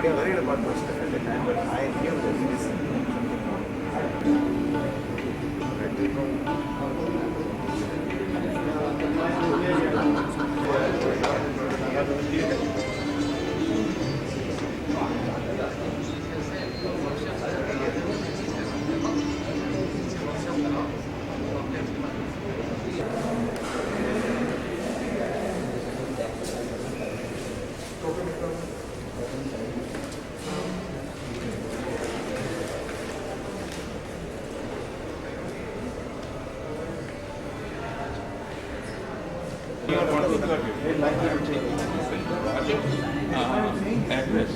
Somebody was worried about most at the time, but I knew that it is address.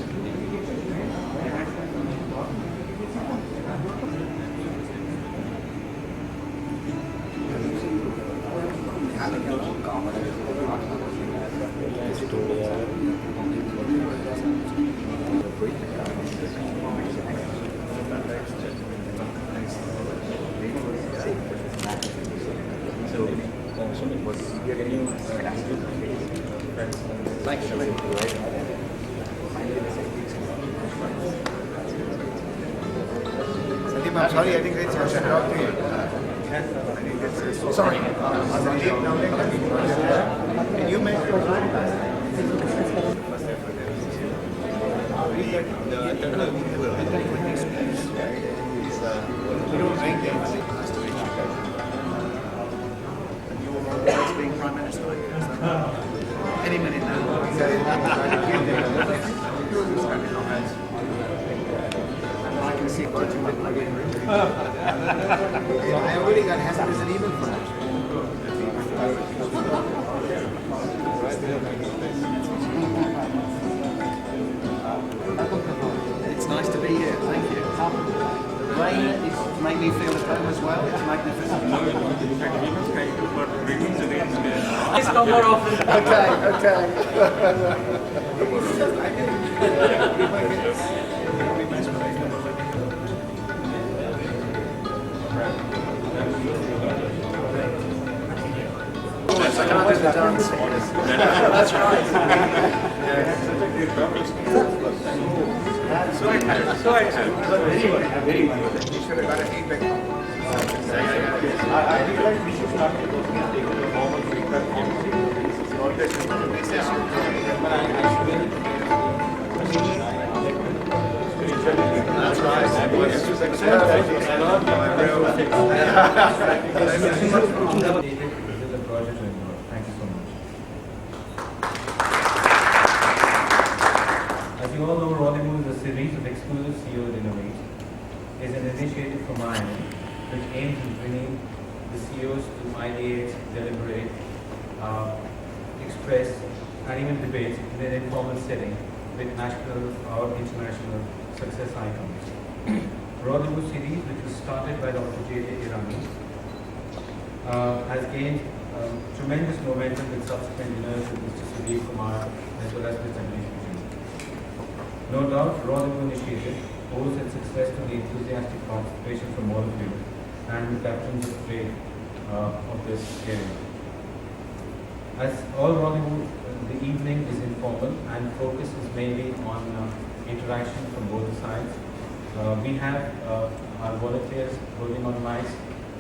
I'm sorry, I think it's I should talk to you. Sorry. Can you make you don't make things. You will always being Prime Minister. Any minute now. I can see what you look like. I already got hazard as an email for that. It's nice to be here, thank you. The rain is made me feel at home as well. It's magnificent. Please come more often. Okay. I can't do the dance. That's right. So I have. Very well. You should have got a feedback. I realize we should start closing and taking the formal feedback from That's right. Thank you so much. As you all know, Rollywood is a series of exclusive CEOs Innovate. Is an initiative from IIM which aims at bringing the CEOs to ideate, deliberate, express, and even debate in an informal setting with national or international success icons. Rollywood series, which was started by Dr. J.J. Irani, has gained tremendous momentum with subsequent dinners with Mr. Sudeep Kumar as well as Mr. Dinesh Vijay. No doubt, Rollywood initiative owes its success to the enthusiastic participation from all of you and the captains of trade of this area. As all Rollywood, the evening is informal and focus is mainly on interaction from both sides. We have our volunteers holding on mics,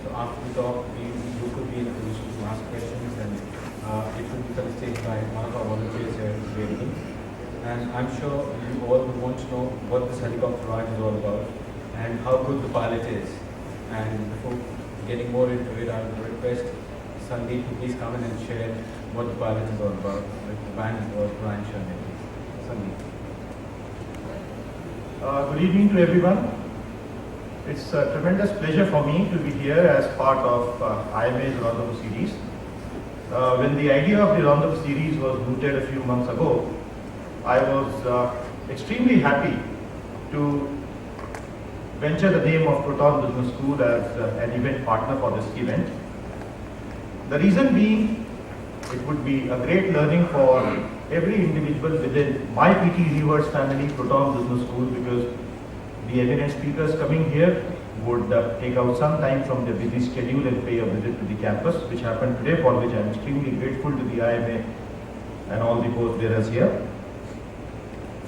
so after the talk, you could be in a position to ask questions and it will be facilitated by one of our volunteers here available. And I'm sure you all would want to know what this helicopter ride is all about and how good the pilot is. And before getting more into it, I would request Sandeep to please come in and share what the pilot is all about. The band was Brian Sharma. Sandeep. Good evening to everyone. It's a tremendous pleasure for me to be here as part of IMA's Rendezvous series. When the idea of the Rendezvous series was mooted a few months ago, I was extremely happy to venture the name of Proton Business School as an event partner for this event. The reason being, it would be a great learning for every individual within my PT Universe family, Proton Business School, because the eminent speakers coming here would take out some time from their busy schedule and pay a visit to the campus, which happened today, for which I am extremely grateful to the IMA and all the post bearers here.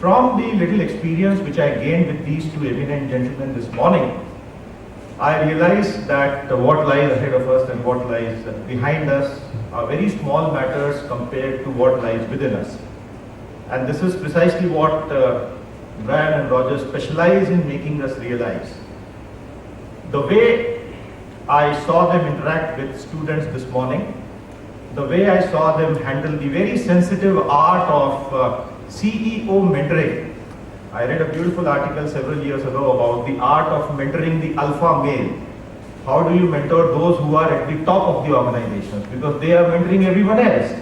From the little experience which I gained with these two eminent gentlemen this morning, I realized that what lies ahead of us and what lies behind us are very small matters compared to what lies within us. And this is precisely what Brian and Roger specialize in making us realize. The way I saw them interact with students this morning, the way I saw them handle the very sensitive art of CEO mentoring. I read a beautiful article several years ago about the art of mentoring the alpha male. How do you mentor those who are at the top of the organizations? Because they are mentoring everyone else.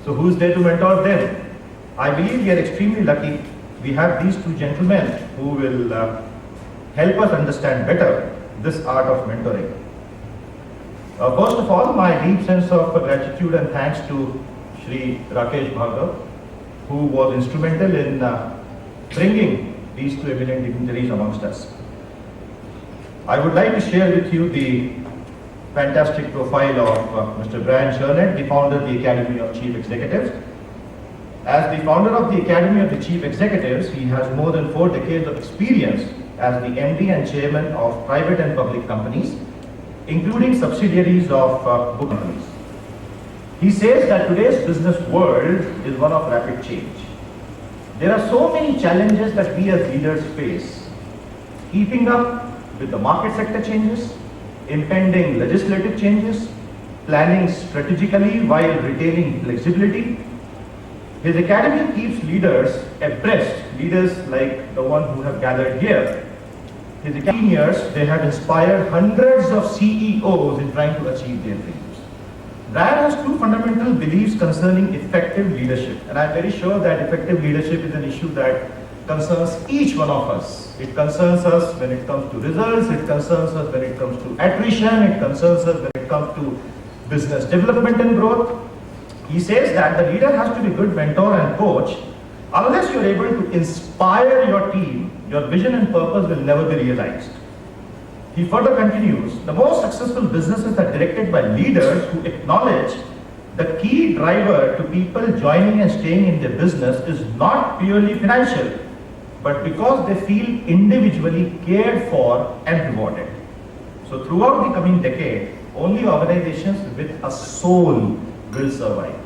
So who's there to mentor them? I believe we are extremely lucky. We have these two gentlemen who will help us understand better this art of mentoring. First of all, my deep sense of gratitude and thanks to Shri Rakesh Bhargav, who was instrumental in bringing these two eminent dignitaries amongst us. I would like to share with you the fantastic profile of Mr. Brian Chernet, the founder of the Academy of Chief Executives. As the founder of the Academy of the Chief Executives, he has more than 4 decades of experience as the MD and chairman of private and public companies, including subsidiaries of book companies. He says that today's business world is one of rapid change. There are so many challenges that we as leaders face. Keeping up with the market sector changes, impending legislative changes, planning strategically while retaining flexibility. His academy keeps leaders abreast, leaders like the one who have gathered here. His academy years, they have inspired hundreds of CEOs in trying to achieve their dreams. Brian has 2 fundamental beliefs concerning effective leadership, and I'm very sure that effective leadership is an issue that concerns each one of us. It concerns us when it comes to results, it concerns us when it comes to attrition, it concerns us when it comes to business development and growth. He says that the leader has to be a good mentor and coach. Unless you're able to inspire your team, your vision and purpose will never be realized. He further continues, the most successful businesses are directed by leaders who acknowledge the key driver to people joining and staying in their business is not purely financial, but because they feel individually cared for and rewarded. So throughout the coming decade, only organizations with a soul will survive.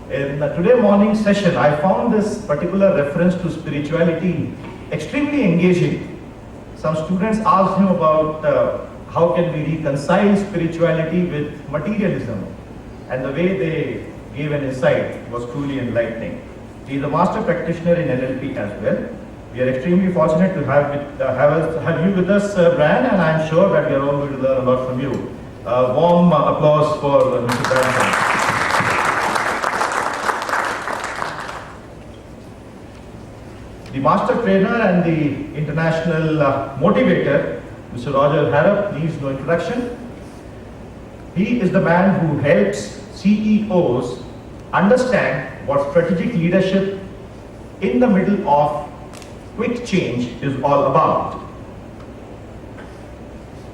In the today morning session, I found this particular reference to spirituality extremely engaging. Some students asked him about how can we reconcile spirituality with materialism, and the way they gave an insight was truly enlightening. He is a master practitioner in NLP as well. We are extremely fortunate to have you with us, Brian, and I am sure that we are all going to learn a lot from you. Warm applause for Mr. Brian. The master trainer and the international motivator, Mr. Roger Harrop, needs no introduction. He is the man who helps CEOs understand what strategic leadership in the middle of quick change is all about.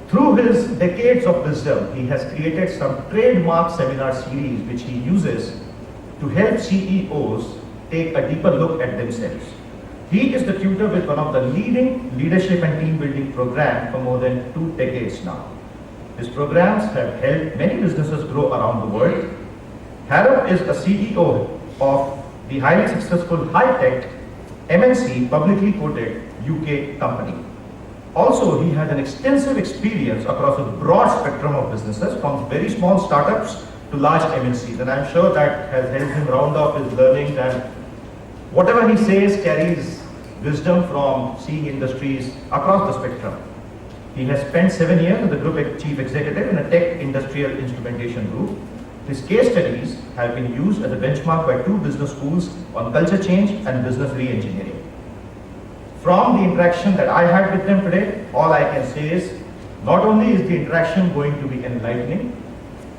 Through his decades of wisdom, he has created some trademark seminar series which he uses to help CEOs take a deeper look at themselves. He is the tutor with one of the leading leadership and team building programs for more than 2 decades now. His programs have helped many businesses grow around the world. Harrop is a CEO of the highly successful high-tech MNC publicly quoted UK company. Also, he has an extensive experience across a broad spectrum of businesses, from very small startups to large MNCs, and I'm sure that has helped him round off his learnings, and whatever he says carries wisdom from seeing industries across the spectrum. He has spent 7 years as the group chief executive in a tech industrial instrumentation group. His case studies have been used as a benchmark by 2 business schools on culture change and business re-engineering. From the interaction that I had with them today, all I can say is, not only is the interaction going to be enlightening,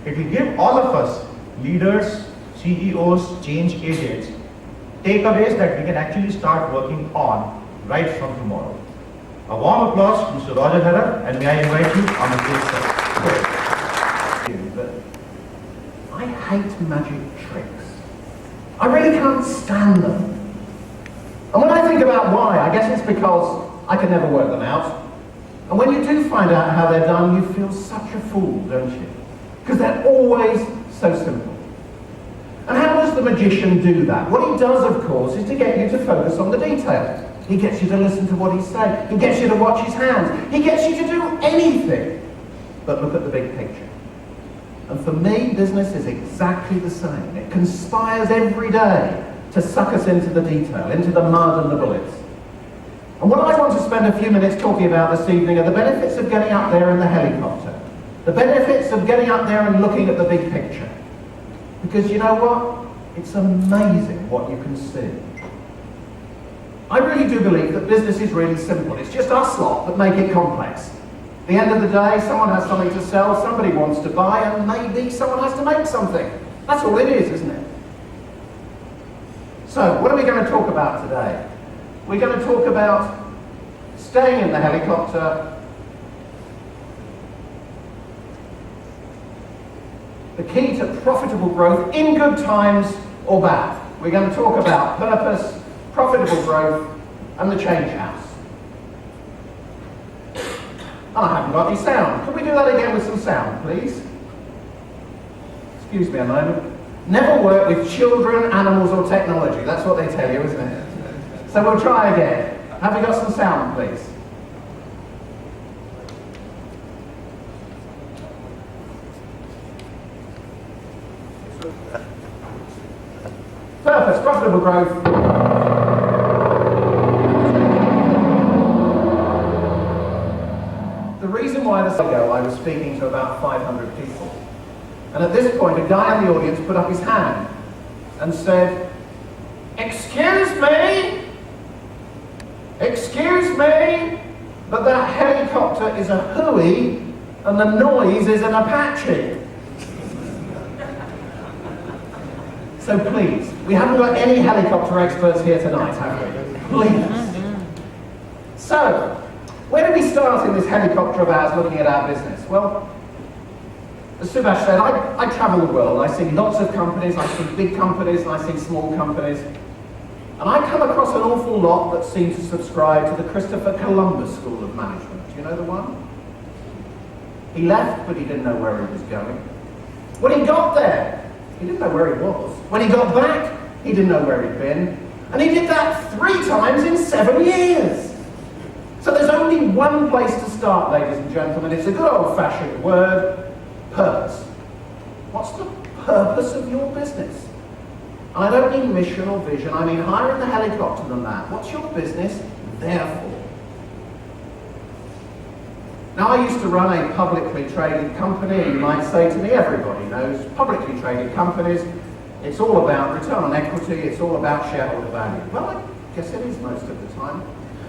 it will give all of us, leaders, CEOs, change agents, takeaways that we can actually start working on right from tomorrow. A warm applause to Mr. Roger Harrop, and may I invite you on the stage. I hate magic tricks. I really can't stand them. And when I I think about why, I guess it's because I can never work them out. And when you do find out how they're done, you feel such a fool, don't you? Because they're always so simple. And how does the magician do that? What he does, of course, is to get you to focus on the detail. He gets you to listen to what he's saying. He gets you to watch his hands. He gets you to do anything but look at the big picture. And for me, business is exactly the same. It conspires every day to suck us into the detail, into the mud and the bullets. And what I want to spend a few minutes talking about this evening are the benefits of getting up there in the helicopter. The benefits of getting up there and looking at the big picture. Because you know what? It's amazing what you can see. I really do believe that business is really simple. It's just us lot that make it complex. At the end of the day, someone has something to sell, somebody wants to buy, and maybe someone has to make something. That's all it is, isn't it? So, what are we going to talk about today? We're going to talk about staying in the helicopter, the key to profitable growth in good times or bad. We're going to talk about purpose, profitable growth, and the change house. And I haven't got any sound. Can we do that again with some sound, please? Excuse me a moment. Never work with children, animals, or technology. That's what they tell you, isn't it? So we'll try again. Have we got some sound, please? Purpose, profitable growth. The reason why this ago I was speaking to about 500 people. And at this point, a guy in the audience put up his hand and said, "Excuse me, but that helicopter is a Huey and the noise is an Apache." So please, we haven't got any helicopter experts here tonight, have we? Please. So, where do we start in this helicopter of ours looking at our business? Well, as Subhash said, I travel the world. I see lots of companies, I see big companies, and I see small companies. And I come across an awful lot that seem to subscribe to the Christopher Columbus School of Management. Do you know the one? He left, but he didn't know where he was going. When he got there, he didn't know where he was. When he got back, he didn't know where he'd been. And he did that 3 times in 7 years. So there's only one place to start, ladies and gentlemen. It's a good old-fashioned word, purpose. What's the purpose of your business? I don't mean mission or vision, I mean higher in the helicopter than that. What's your business there for? Now, I used to run a publicly traded company, and you might say to me, everybody knows publicly traded companies, it's all about return on equity, it's all about shareholder value. Well, I guess it is most of the time.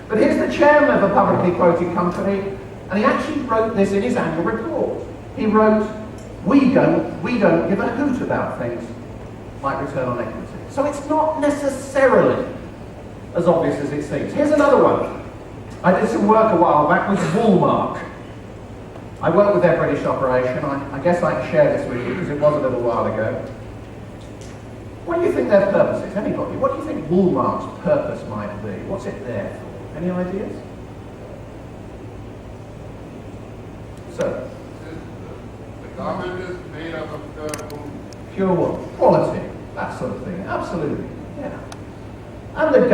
But here's the chairman of a publicly quoted company, and he actually wrote this in his annual report. He wrote, we don't give a hoot about things like return on equity. So it's not necessarily as obvious as it seems. Here's another one. I did some work a while back with Walmart. I work with their British operation. I guess I can share this with you because it was a little while ago. What do you think their purpose is? Anybody? What do you think Walmart's purpose might be? What's it there for? Any ideas? So, the garment is made out of pure wool, quality, that sort of thing. Absolutely, yeah. And the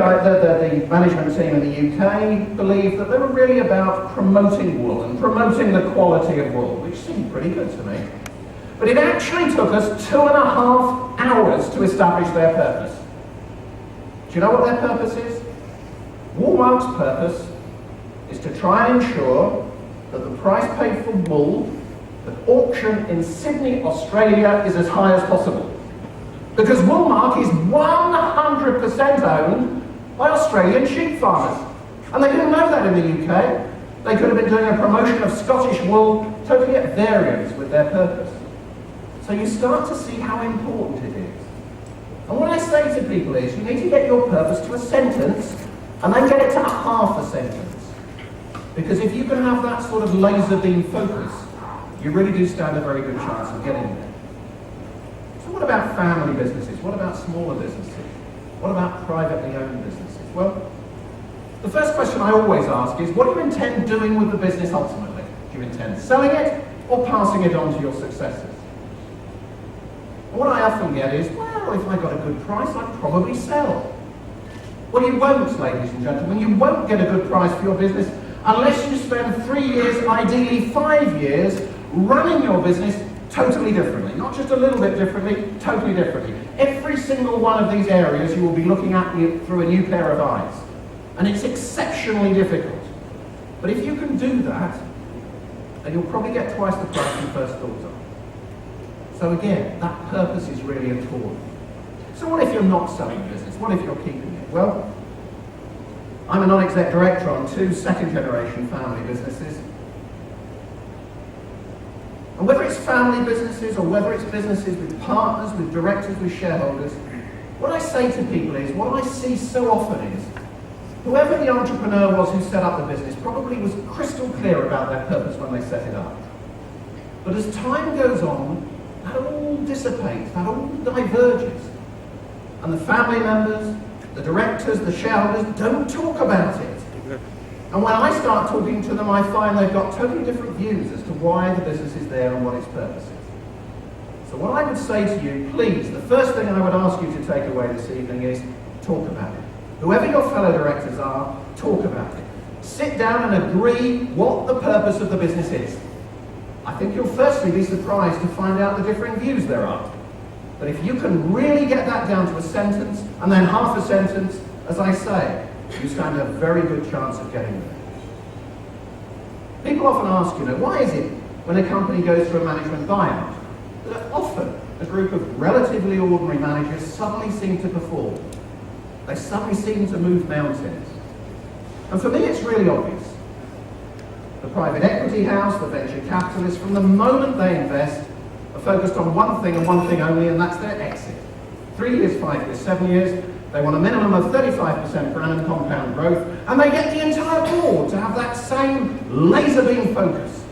management team in the UK believed that they were really about promoting wool and promoting the quality of wool, which seemed pretty good to me. But it actually took us 2.5 hours to establish their purpose. Do you know what their purpose is? Walmart's purpose is to try and ensure that the price paid for wool at auction in Sydney, Australia is as high as possible. Because Woolmark is 100% owned by Australian sheep farmers. And they didn't know that in the UK. They could have been doing a promotion of Scottish wool totally at variance with their purpose. So you start to see how important it is. And what I say to people is, you need to get your purpose to a sentence and then get it to half a sentence. Because if you can have that sort of laser beam focus, you really do stand a very good chance of getting there. So what about family businesses? What about smaller businesses? What about privately owned businesses? Well, The first question I always ask is, what do you intend doing with the business ultimately? Do you intend selling it or passing it on to your successors? And what I often get is, well, if I got a good price, I'd probably sell. Well, you won't, ladies and gentlemen. You won't get a good price for your business unless you spend 3 years, ideally 5 years, running your business totally differently. Not just a little bit differently, totally differently. Every single one of these areas you will be looking at through a new pair of eyes. And it's exceptionally difficult. But if you can do that, then you'll probably get twice the price you first thought of. So again, that purpose is really important. So what if you're not selling the business? What if you're keeping it? Well, I'm a non-exec director on 2 second-generation family businesses. And whether it's family businesses or whether it's businesses with partners, with directors, with shareholders, what I say to people is, what I see so often is, whoever the entrepreneur was who set up the business probably was crystal clear about their purpose when they set it up. But as time goes on, that all dissipates, that all diverges. And the family members, the directors, the shareholders don't talk about it. And when I start talking to them, I find they've got totally different views as to why the business is there and what its purpose is. So what I would say to you, please, the first thing I would ask you to take away this evening is talk about it. Whoever your fellow directors are, talk about it. Sit down and agree what the purpose of the business is. I think you'll firstly be surprised to find out the differing views there are. But if you can really get that down to a sentence, and then half a sentence, as I say, you stand a very good chance of getting there. People often ask, why is it when a company goes through a management buyout, that often a group of relatively ordinary managers suddenly seem to perform? They suddenly seem to move mountains. And for me, it's really obvious. The private equity house, the venture capitalists, from the moment they invest, are focused on one thing and one thing only, and that's their exit. 3 years, 5 years, 7 years, they want a minimum of 35% per annum compound growth, and they get the entire board to have that same laser beam focus.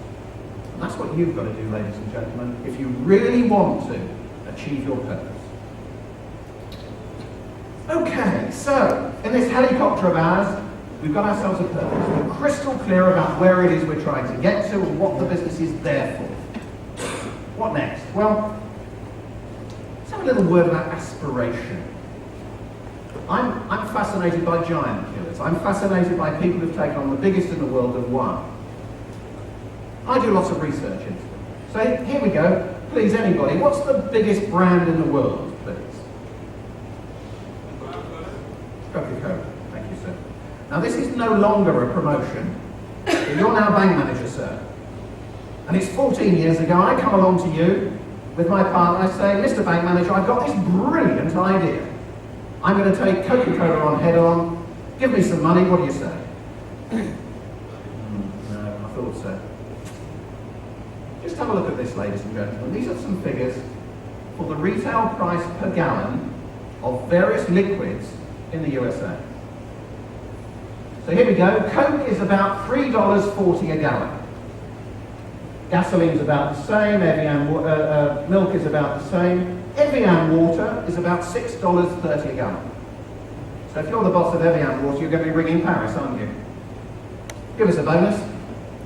And that's what you've got to do, ladies and gentlemen, if you really want to achieve your purpose. Okay, so in this helicopter of ours, we've got ourselves a purpose. We're crystal clear about where it is we're trying to get to and what the business is there for. What next? Well, let's have a little word about aspiration. I'm fascinated by giant killers. I'm fascinated by people who've taken on the biggest in the world and won. I do lots of research into them. So here we go. Please, anybody, what's the biggest brand in the world, please? Coca-Cola. Thank you, sir. Now, this is no longer a promotion. You're now bank manager, sir. And it's 14 years ago, I come along to you with my partner, I say, Mr. Bank Manager, I've got this brilliant idea. I'm going to take Coca-Cola on head on. Give me some money, what do you say? No, I thought so. Just have a look at this, ladies and gentlemen. These are some figures for the retail price per gallon of various liquids in the USA. So here we go. Coke is about $3.40 a gallon. Gasoline's about the same. Evian milk is about the same. Evian water is about $6.30 a gallon. So if you're the boss of Evian water, you're going to be ringing Paris, aren't you? Give us a bonus.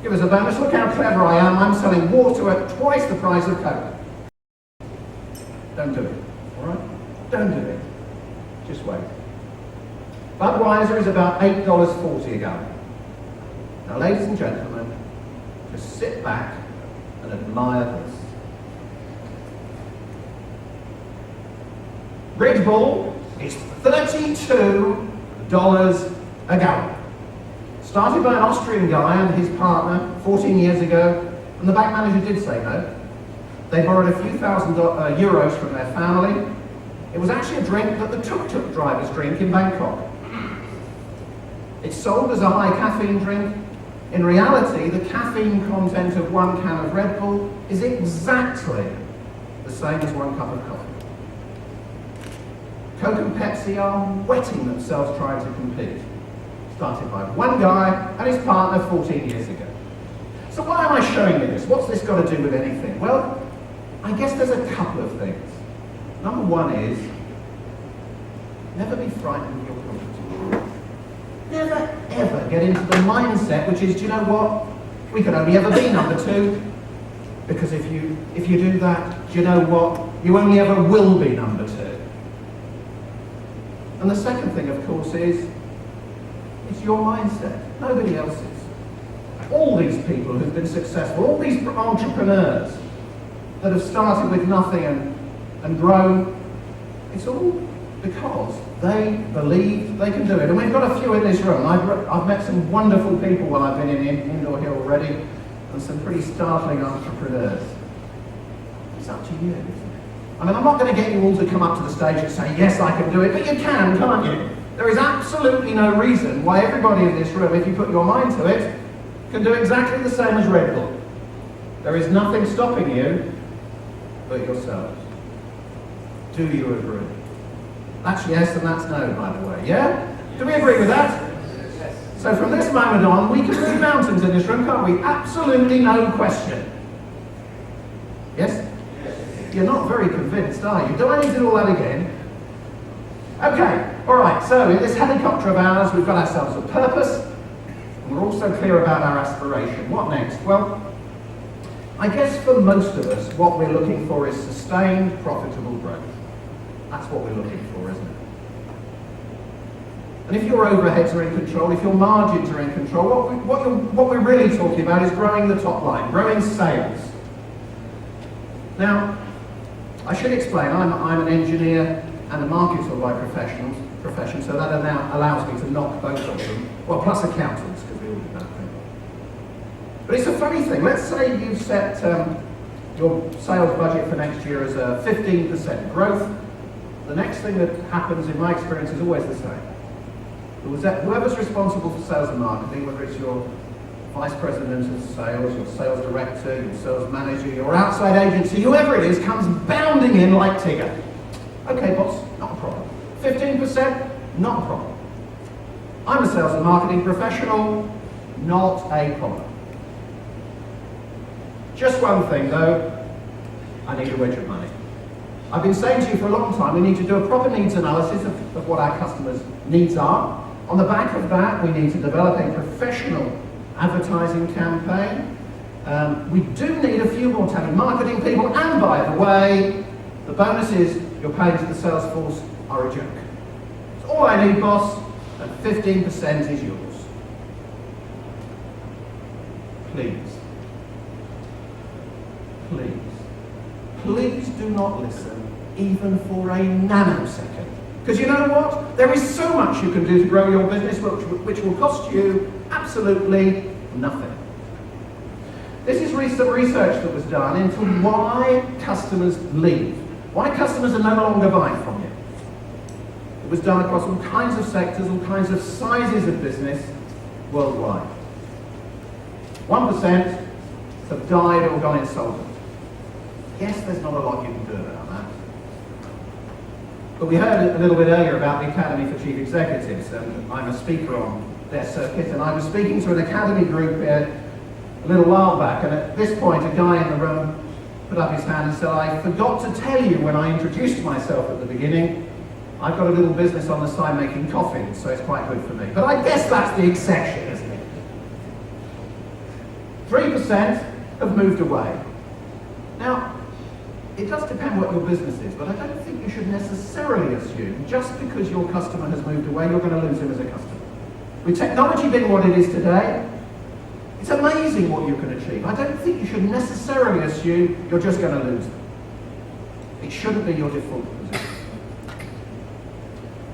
Give us a bonus. Look how clever I am. I'm selling water at twice the price of Coke. Don't do it. All right? Don't do it. Just wait. Budweiser is about $8.40 a gallon. Now, ladies and gentlemen, just sit back and admire this. Red Bull is $32 a gallon. Started by an Austrian guy and his partner 14 years ago, and the bank manager did say no. They borrowed a few thousand euros from their family. It was actually a drink that the tuk-tuk drivers drink in Bangkok. It's sold as a high caffeine drink. In reality, the caffeine content of one can of Red Bull is exactly the same as 1 cup of coffee. Coke and Pepsi are wetting themselves trying to compete. Started by one guy and his partner 14 years ago. So why am I showing you this? What's this got to do with anything? Well, I guess there's a couple of things. Number one is, never be frightened of your competition. Never, ever get into the mindset which is, do you know what? We can only ever be number two. Because if you do that, do you know what? You only ever will be number two. And the second thing, of course, is it's your mindset, nobody else's. All these people who've been successful, all these entrepreneurs that have started with nothing and grown, it's all because they believe they can do it. And we've got a few in this room. I've met some wonderful people while I've been in Indore here already, and some pretty startling entrepreneurs. It's up to you, isn't it? I mean, I'm not going to get you all to come up to the stage and say, yes, I can do it, but you can, can't you? There is absolutely no reason why everybody in this room, if you put your mind to it, can do exactly the same as Red Bull. There is nothing stopping you but yourselves. Do you agree? That's yes and that's no, by the way, yeah? Do we agree with that? So from this moment on, we can move mountains in this room, can't we? Absolutely no question. Yes? You're not very convinced, are you? Do I need to do all that again? Okay, all right, so in this helicopter of ours, we've got ourselves a purpose, and we're also clear about our aspiration. What next? Well, I guess for most of us, what we're looking for is sustained, profitable growth. That's what we're looking for, isn't it? And if your overheads are in control, if your margins are in control, what we're really talking about is growing the top line, growing sales. Now, I should explain, I'm an engineer and a marketer by profession, so that allows me to knock both of them. Well, plus accountants, because we all do that thing. But it's a funny thing. Let's say you've set your sales budget for next year as a 15% growth. The next thing that happens, in my experience, is always the same. Whoever's responsible for sales and marketing, whether it's your vice president of sales, your sales director, your sales manager, your outside agency, whoever it is, comes bounding in like Tigger. Okay, boss, not a problem. 15%, not a problem. I'm a sales and marketing professional, not a problem. Just one thing though, I need a wedge of money. I've been saying to you for a long time, we need to do a proper needs analysis of what our customers' needs are. On the back of that, we need to develop a professional advertising campaign. We do need a few more telemarketing people, and by the way, the bonuses you're paying to the sales force are a joke. It's all I need, boss, and 15% is yours. Please. Please. Please do not listen, even for a nanosecond. Because you know what? There is so much you can do to grow your business which will cost you absolutely nothing. This is some research that was done into why customers leave. Why customers are no longer buying from you. It was done across all kinds of sectors, all kinds of sizes of business worldwide. 1% have died or gone insolvent. Yes, there's not a lot you can do about that. But we heard a little bit earlier about the Academy for Chief Executives, and I'm a speaker on their circuit, and I was speaking to an Academy group a little while back, and at this point a guy in the room put up his hand and said, I forgot to tell you when I introduced myself at the beginning, I've got a little business on the side making coffins, so it's quite good for me. But I guess that's the exception, isn't it? 3% have moved away. Now, it does depend what your business is, but I don't think you should necessarily assume just because your customer has moved away, you're going to lose him as a customer. With technology being what it is today, it's amazing what you can achieve. I don't think you should necessarily assume you're just going to lose them. It shouldn't be your default position.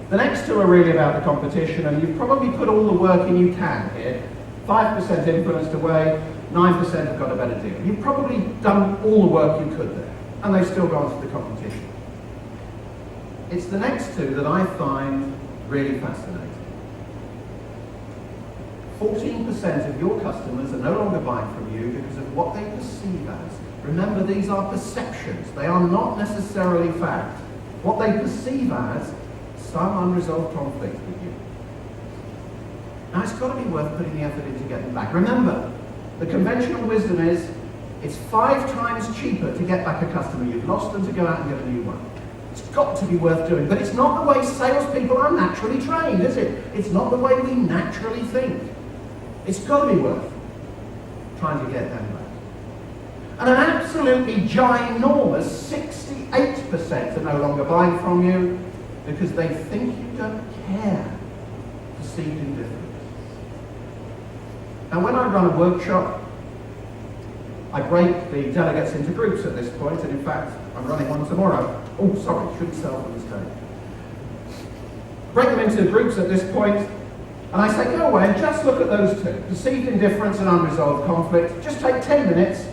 The next two are really about the competition, and you've probably put all the work in you can here. 5% influenced away, 9% have got a better deal. You've probably done all the work you could there, and they've still gone to the competition. It's the next two that I find really fascinating. 14% of your customers are no longer buying from you because of what they perceive as. Remember, these are perceptions. They are not necessarily fact. What they perceive as some unresolved conflict with you. Now, it's got to be worth putting the effort into getting back. Remember, the conventional wisdom is it's 5 times cheaper to get back a customer you've lost than to go out and get a new one. It's got to be worth doing, but it's not the way salespeople are naturally trained, is it? It's not the way we naturally think. It's got to be worth trying to get them back. And an absolutely ginormous 68% are no longer buying from you because they think you don't care. Perceived indifference. Now, when I run a workshop, I break the delegates into groups at this point, and in fact, I'm running one tomorrow. Oh, sorry, shouldn't sell for this day. Break them into groups at this point, and I say, go away and just look at those two, perceived indifference and unresolved conflict. Just take 10 minutes,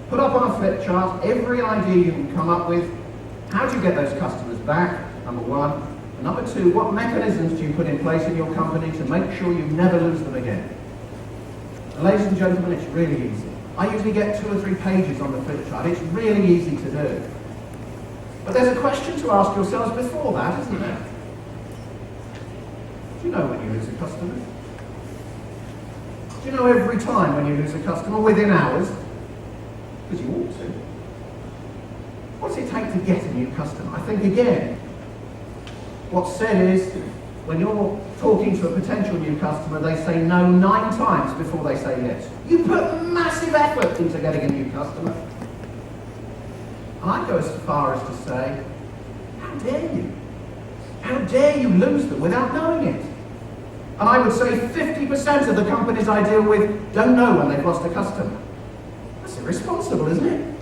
put up on a flip chart every idea you can come up with. How do you get those customers back, number one? And number two, what mechanisms do you put in place in your company to make sure you never lose them again? And ladies and gentlemen, it's really easy. I usually get 2 or 3 pages on the flip chart. It's really easy to do. But there's a question to ask yourselves before that, isn't there? Do you know when you lose a customer? Do you know every time when you lose a customer within hours? Because you ought to. What's it take to get a new customer? I think again, what's said is, when you're talking to a potential new customer, they say no 9 times before they say yes. You put massive effort into getting a new customer. And I go as far as to say, how dare you? How dare you lose them without knowing it? And I would say 50% of the companies I deal with don't know when they've lost a customer. That's irresponsible, isn't it?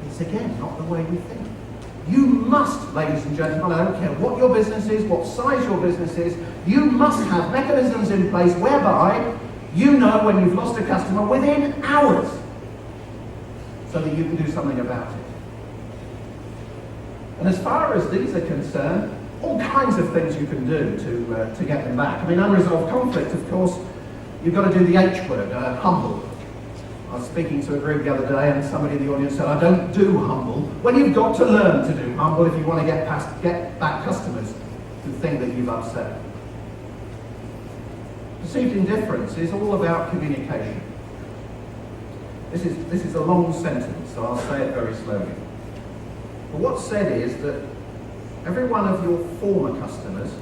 It's again not the way we think. You must, ladies and gentlemen, I don't care what your business is, what size your business is, you must have mechanisms in place whereby you know when you've lost a customer within hours so that you can do something about it. And as far as these are concerned, all kinds of things you can do to get them back. I mean, unresolved conflict, of course, you've got to do the H word, humble. I was speaking to a group the other day and somebody in the audience said, I don't do humble. Well, you've got to learn to do humble if you want to get back customers who think that you've upset them. Perceived indifference is all about communication. This is a long sentence, so I'll say it very slowly. But what's said is that every one of your former customers,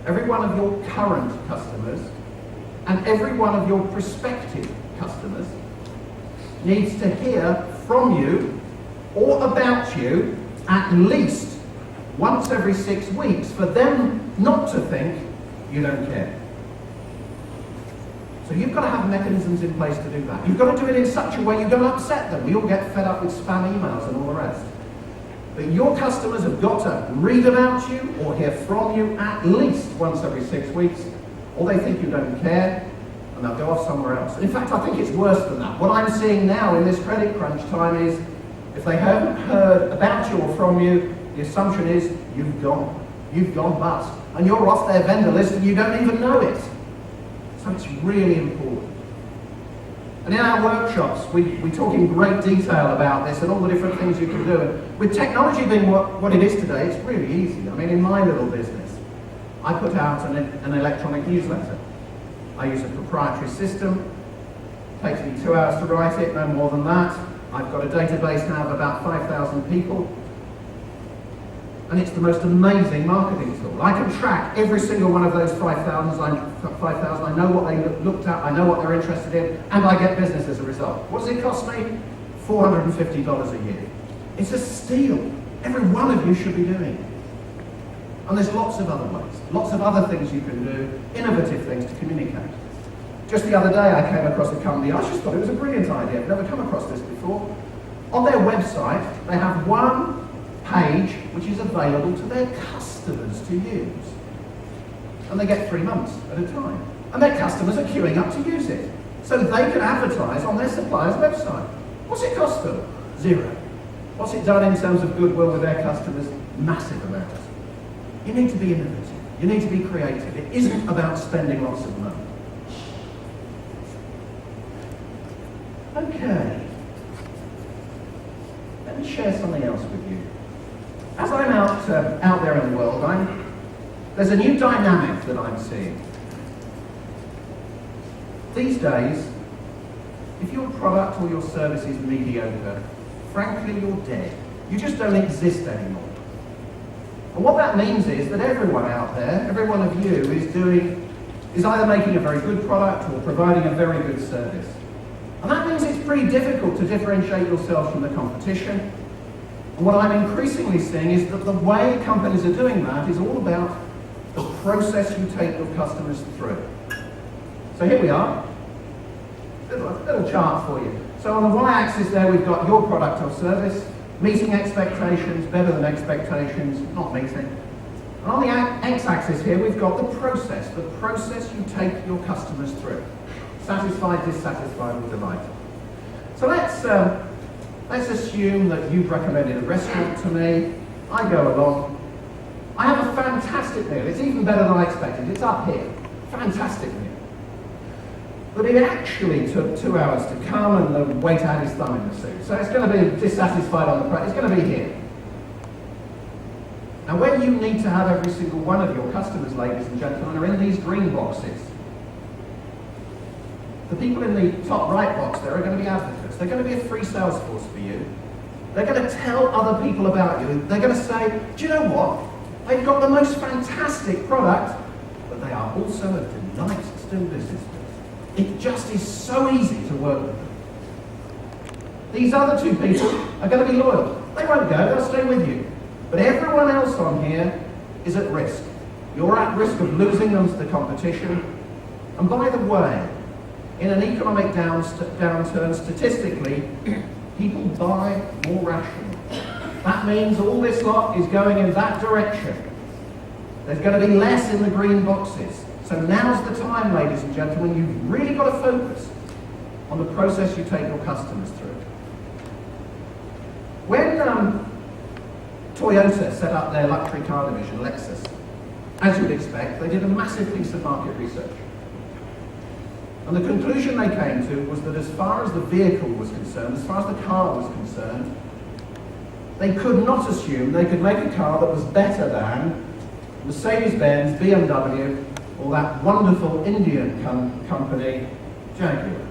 every one of your current customers, and every one of your prospective customers needs to hear from you or about you at least once every 6 weeks for them not to think you don't care. So you've got to have mechanisms in place to do that. You've got to do it in such a way you don't upset them. We all get fed up with spam emails and all the rest. But your customers have got to read about you or hear from you at least once every 6 weeks, or they think you don't care, and they'll go off somewhere else. In fact, I think it's worse than that. What I'm seeing now in this credit crunch time is, if they haven't heard about you or from you, the assumption is you've gone bust, and you're off their vendor list and you don't even know it. So it's really important. And in our workshops, we talk in great detail about this and all the different things you can do. And with technology being what it is today, it's really easy. I mean, in my little business, I put out an electronic newsletter. I use a proprietary system. It takes me 2 hours to write it, no more than that. I've got a database now of about 5,000 people. And it's the most amazing marketing tool. I can track every single one of those 5,000. I know what they looked at, I know what they're interested in, and I get business as a result. What does it cost me? $450 a year. It's a steal. Every one of you should be doing it. And there's lots of other ways, lots of other things you can do, innovative things to communicate. Just the other day I came across a company, I just thought it was a brilliant idea, I've never come across this before. On their website, they have one page which is available to their customers to use. And they get 3 months at a time. And their customers are queuing up to use it. So they can advertise on their supplier's website. What's it cost them? 0. What's it done in terms of goodwill with their customers? Massive amounts. You need to be innovative. You need to be creative. It isn't about spending lots of money. Okay. Let me share something else with you. As I'm out there in the world, there's a new dynamic that I'm seeing. These days, if your product or your service is mediocre, frankly, you're dead. You just don't exist anymore. And what that means is that everyone out there, every one of you, is either making a very good product or providing a very good service. And that means it's pretty difficult to differentiate yourself from the competition. And what I'm increasingly seeing is that the way companies are doing that is all about the process you take your customers through. So here we are, little chart for you. So on the y-axis there we've got your product or service, meeting expectations, better than expectations, not meeting. And on the x-axis here we've got the process you take your customers through. Satisfied, dissatisfied, or delighted. So let's assume that you've recommended a restaurant to me. I go along. I have a fantastic meal. It's even better than I expected. It's up here. Fantastic meal. But it actually took 2 hours to come and the waiter had his thumb in the soup. So it's going to be dissatisfied on the price. It's going to be here. Now where you need to have every single one of your customers, ladies and gentlemen, are in these green boxes. The people in the top right box there are going to be advocates. They're going to be a free sales force for you. They're going to tell other people about you. They're going to say, do you know what? They've got the most fantastic product, but they are also a delight to do business with. It just is so easy to work with them. These other two people are going to be loyal. They won't go, they'll stay with you. But everyone else on here is at risk. You're at risk of losing them to the competition. And by the way, in an economic downturn, statistically, people buy more rationally. That means all this lot is going in that direction. There's going to be less in the green boxes. So now's the time, ladies and gentlemen, you've really got to focus on the process you take your customers through. When Toyota set up their luxury car division, Lexus, as you'd expect, they did a massive piece of market research. And the conclusion they came to was that as far as the vehicle was concerned, as far as the car was concerned, they could not assume they could make a car that was better than Mercedes-Benz, BMW, or that wonderful Indian company, Jaguar.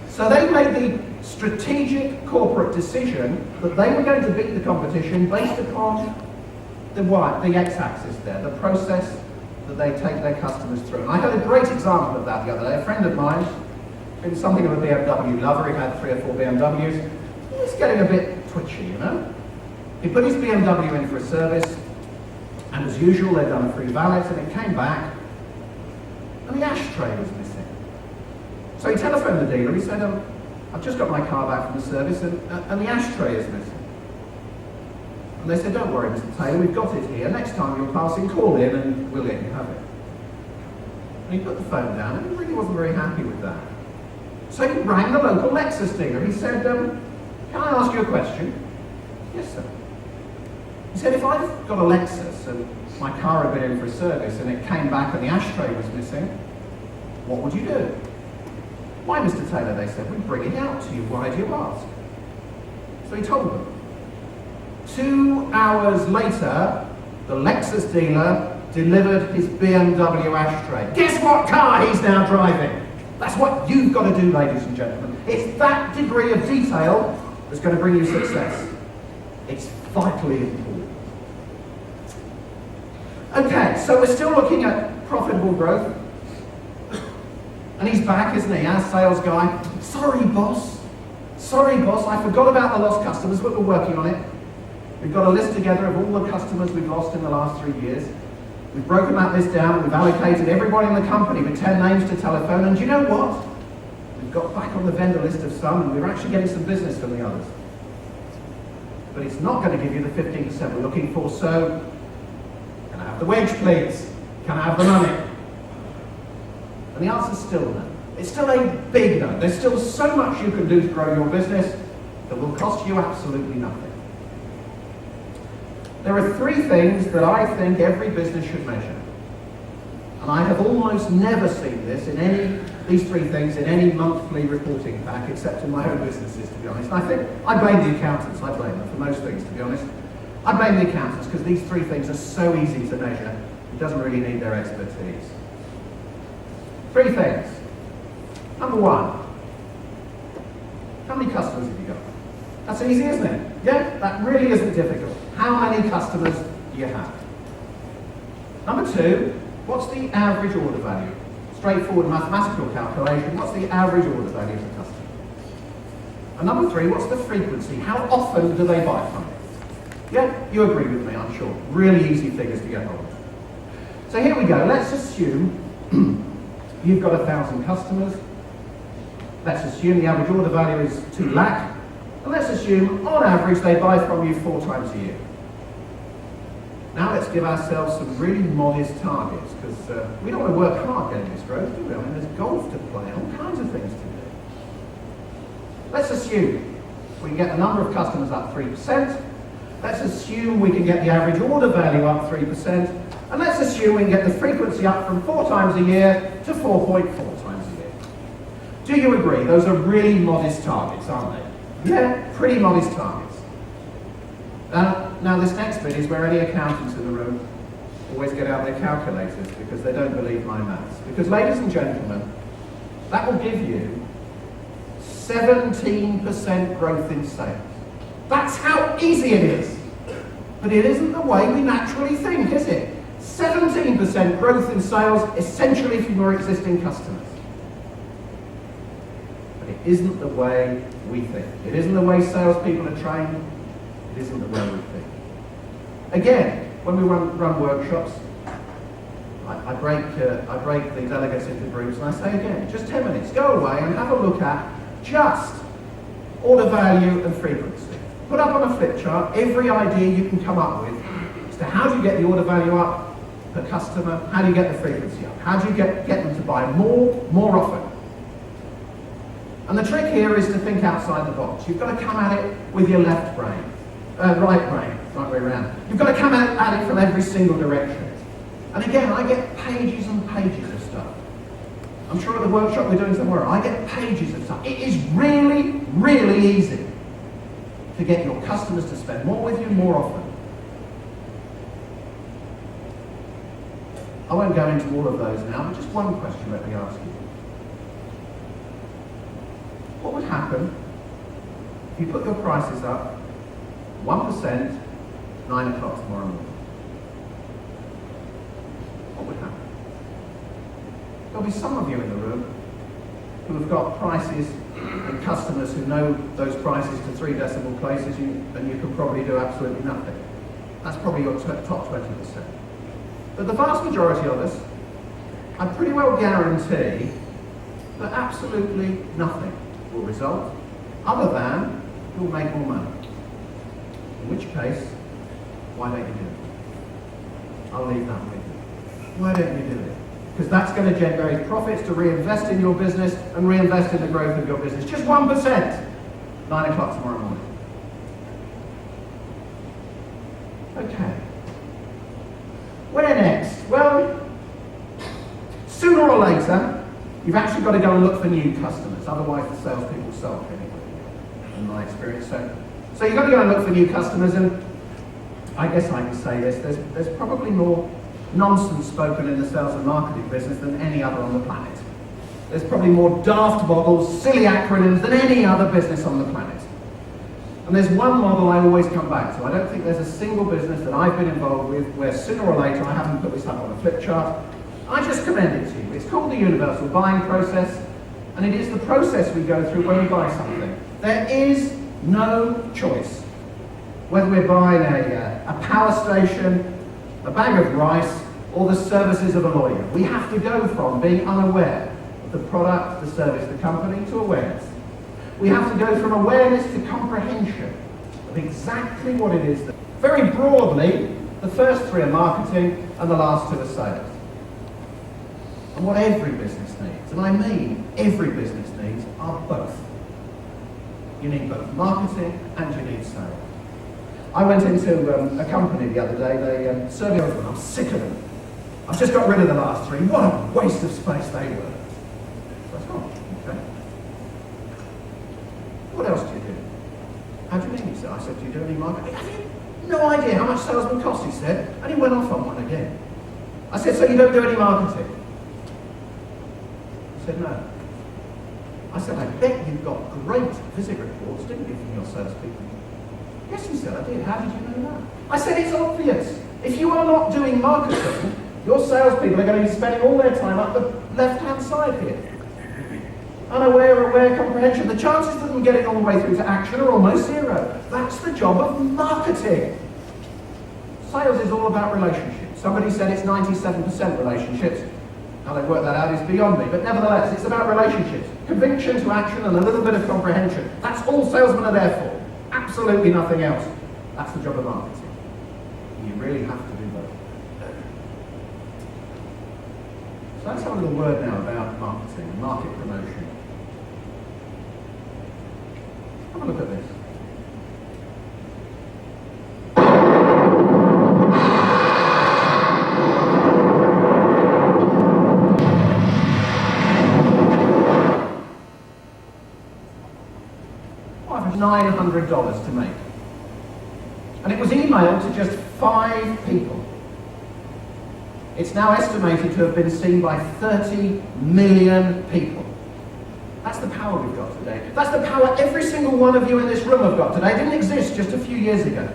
So they made the strategic corporate decision that they were going to beat the competition based upon the x-axis there, the process that they take their customers through. And I had a great example of that the other day. A friend of mine, who's something of a BMW lover, he had 3 or 4 BMWs, he was getting a bit twitchy, you know. He put his BMW in for a service, and as usual, they'd done a free valet, and it came back, and the ashtray was missing. So he telephoned the dealer, he said, I've just got my car back from the service, and the ashtray is missing. And they said, don't worry, Mr. Taylor, we've got it here. Next time you're passing, call in and we'll let you have it. And he put the phone down, and he really wasn't very happy with that. So he rang the local Lexus dealer. He said, can I ask you a question? Yes, sir. He said, if I've got a Lexus and my car had been in for a service and it came back and the ashtray was missing, what would you do? Why, Mr. Taylor, they said, we'd bring it out to you. Why do you ask? So he told them. 2 hours later, the Lexus dealer delivered his BMW ashtray. Guess what car he's now driving? That's what you've got to do, ladies and gentlemen. It's that degree of detail that's going to bring you success. It's vitally important. Okay, so we're still looking at profitable growth. And he's back, isn't he, our sales guy. Sorry, boss, I forgot about the lost customers, but we're working on it. We've got a list together of all the customers we've lost in the last 3 years. We've broken that list down, and we've allocated everybody in the company with 10 names to telephone, and do you know what? We've got back on the vendor list of some, and we're actually getting some business from the others. But it's not going to give you the 15% we're looking for, so can I have the wage, please? Can I have the money? And the answer's still no. It's still a big no. There's still so much you can do to grow your business that will cost you absolutely nothing. There are 3 things that I think every business should measure. And I have almost never seen this these 3 things in any monthly reporting pack, except in my own businesses, to be honest. And I blame the accountants. I blame them for most things, to be honest. I blame the accountants because these 3 things are so easy to measure, it doesn't really need their expertise. 3 things. Number 1, how many customers have you got? That's easy, isn't it? Yeah, that really isn't difficult. How many customers do you have? Number two, what's the average order value? Straightforward mathematical calculation, what's the average order value of the customer? And number three, what's the frequency? How often do they buy from you? Yeah, you agree with me, I'm sure. Really easy figures to get hold of. So here we go. Let's assume you've got 1,000 customers. Let's assume the average order value is 2 lakh. And let's assume, on average, they buy from you 4 times a year. Now let's give ourselves some really modest targets, because we don't want to work hard getting this growth, do we? I mean, there's golf to play and all kinds of things to do. Let's assume we can get the number of customers up 3%. Let's assume we can get the average order value up 3%. And let's assume we can get the frequency up from 4 times a year to 4.4 times a year. Do you agree? Those are really modest targets, aren't they? Yeah, pretty modest targets. Now this next bit is where any accountants in the room always get out their calculators because they don't believe my maths. Because, ladies and gentlemen, that will give you 17% growth in sales. That's how easy it is. But it isn't the way we naturally think, is it? 17% growth in sales, essentially from your existing customers. But it isn't the way we think. It isn't the way salespeople are trained. It isn't the way we think. Again, when we run workshops, I break the delegates into groups and I say again, just 10 minutes, go away and have a look at just order value and frequency. Put up on a flip chart every idea you can come up with as to how do you get the order value up per customer, how do you get the frequency up, how do you get them to buy more often. And the trick here is to think outside the box. You've got to come at it with your left brain, right way around. You've got to come at it from every single direction. And again, I get pages and pages of stuff. I'm sure at the workshop we're doing somewhere, I get pages of stuff. It is really, really easy to get your customers to spend more with you more often. I won't go into all of those now, but just one question let me ask you. What would happen if you put your prices up 1%, 9 o'clock tomorrow morning? What would happen? There'll be some of you in the room who have got prices and customers who know those prices to 3 decimal places, and you can probably do absolutely nothing. That's probably your top 20%. But the vast majority of us, I pretty well guarantee that absolutely nothing will result other than you'll make more money. In which case, why don't you do it? I'll leave that with you. Why don't you do it? Because that's going to generate profits to reinvest in your business and reinvest in the growth of your business. Just 1%, 9 o'clock tomorrow morning. Okay. Where next? Well, sooner or later, you've actually got to go and look for new customers. Otherwise, the salespeople sulk anyway, in my experience. So you've got to go and look for new customers, and I guess I can say this, there's probably more nonsense spoken in the sales and marketing business than any other on the planet. There's probably more daft models, silly acronyms than any other business on the planet. And there's one model I always come back to. I don't think there's a single business that I've been involved with where sooner or later, I haven't put this up on a flip chart, I just commend it to you. It's called the universal buying process, and it is the process we go through when we buy something. There is no choice. Whether we're buying a power station, a bag of rice, or the services of a lawyer. We have to go from being unaware of the product, the service, the company, to awareness. We have to go from awareness to comprehension of exactly what it is that, very broadly, the first 3 are marketing and the last 2 are sales. And what every business needs, and I mean every business needs, are both. You need both marketing and you need sales. I went into a company the other day, they surveyed them, I'm sick of them. I've just got rid of the last 3. What a waste of space they were. So I thought, okay. What else do you do? How do you mean? He said, I said, do you do any marketing? Have you no idea how much salesman costs, he said. And he went off on one again. I said, so you don't do any marketing? He said, no. I said, I bet you got great visit reports, didn't you, from your salespeople? Yes, he said, I did. How did you know that? I said, it's obvious. If you are not doing marketing, your salespeople are going to be spending all their time up the left-hand side here. Unaware, aware, comprehension. The chances of them getting all the way through to action are almost zero. That's the job of marketing. Sales is all about relationships. Somebody said it's 97% relationships. How they work that out is beyond me, but nevertheless, it's about relationships. Conviction to action and a little bit of comprehension. That's all salesmen are there for. Absolutely nothing else. That's the job of marketing. You really have to do both. So let's have a little word now about marketing and market promotion. Have a look at this. $900 to make. And it was emailed to just 5 people. It's now estimated to have been seen by 30 million people. That's the power we've got today. That's the power every single one of you in this room have got today. It didn't exist just a few years ago.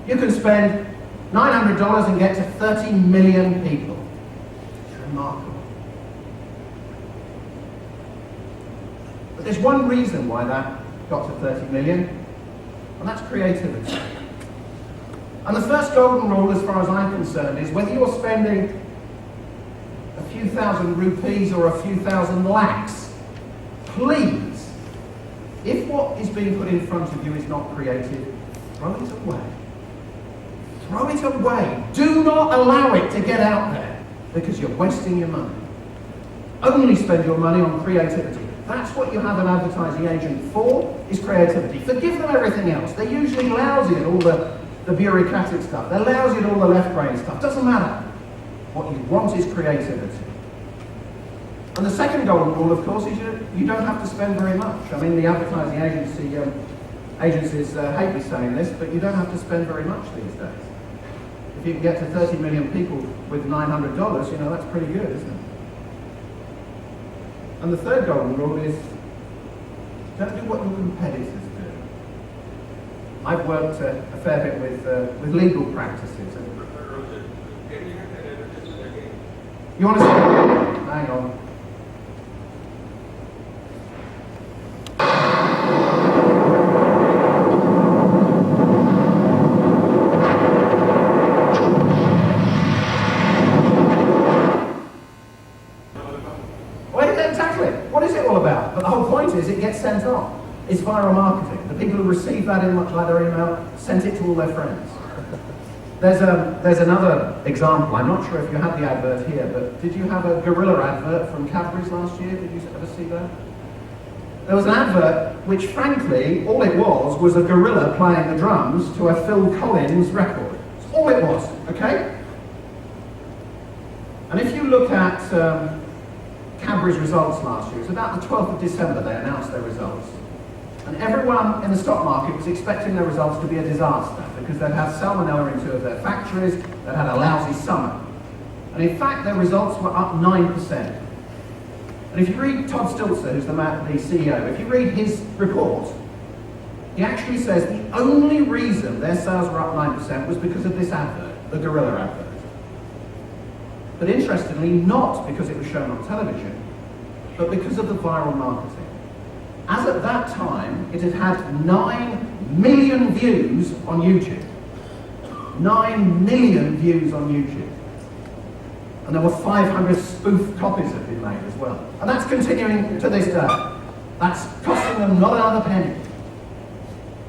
You can spend $900 and get to 30 million people. It's remarkable. But there's one reason why that got to 30 million, and that's creativity. And the first golden rule, as far as I'm concerned, is whether you're spending a few thousand rupees or a few thousand lakhs, please, if what is being put in front of you is not creative, throw it away. Throw it away. Do not allow it to get out there, because you're wasting your money. Only spend your money on creativity. That's what you have an advertising agent for, is creativity. Forgive them everything else. They're usually lousy at all the bureaucratic stuff. They're lousy at all the left-brain stuff. Doesn't matter. What you want is creativity. And the second golden rule, of course, is you don't have to spend very much. I mean, the advertising agencies hate me saying this, but you don't have to spend very much these days. If you can get to 30 million people with $900, you know, that's pretty good, isn't it? And the third golden rule is, don't do what your competitors do. I've worked a fair bit with legal practices. You want to see? Hang on. It gets sent on. It's viral marketing. The people who receive that in much like their email sent it to all their friends. There's another example. I'm not sure if you had the advert here, but did you have a gorilla advert from Cadbury's last year? Did you ever see that? There was an advert which, frankly, all it was a gorilla playing the drums to a Phil Collins record. That's all it was, okay? And if you look at Cadbury's results last year, it was about the 12th of December they announced their results. And everyone in the stock market was expecting their results to be a disaster because they'd had salmonella in 2 of their factories, they'd had a lousy summer. And in fact, their results were up 9%. And if you read Todd Stiltzer, who's the CEO, if you read his report, he actually says the only reason their sales were up 9% was because of this advert, the gorilla advert. But interestingly, not because it was shown on television, but because of the viral marketing. As at that time, it had had 9 million views on YouTube. 9 million views on YouTube. And there were 500 spoof copies that had been made as well. And that's continuing to this day. That's costing them not another penny.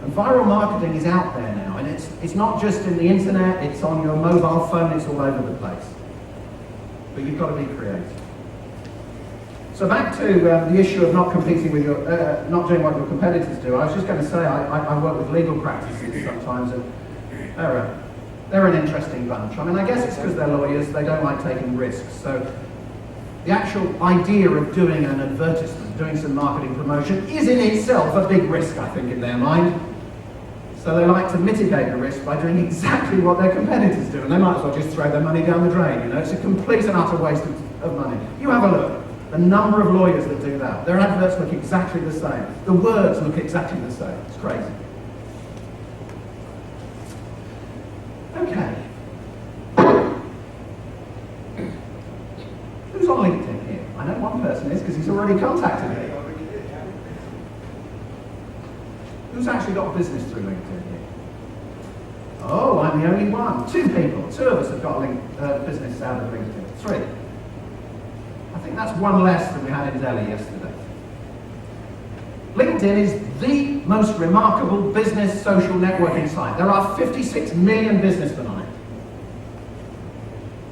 And viral marketing is out there now, and it's not just in the internet, it's on your mobile phone, it's all over the place. But you've got to be creative. So back to the issue of not competing with your, not doing what your competitors do. I was just going to say, I work with legal practices sometimes, and they're an interesting bunch. I mean, I guess it's because they're lawyers, they don't like taking risks. So the actual idea of doing an advertisement, doing some marketing promotion, is in itself a big risk, I think, in their mind. So they like to mitigate the risk by doing exactly what their competitors do, and they might as well just throw their money down the drain, you know. It's a complete and utter waste of money. You have a look. The number of lawyers that do that. Their adverts look exactly the same. The words look exactly the same. It's crazy. Okay. Who's on LinkedIn here? I know one person is because he's already contacted me. Who's actually got business through LinkedIn here? Oh, I'm the only one. Two people. Two of us have got business out of LinkedIn. Three. I think that's one less than we had in Delhi yesterday. LinkedIn is the most remarkable business social networking site. There are 56 million businessmen on it.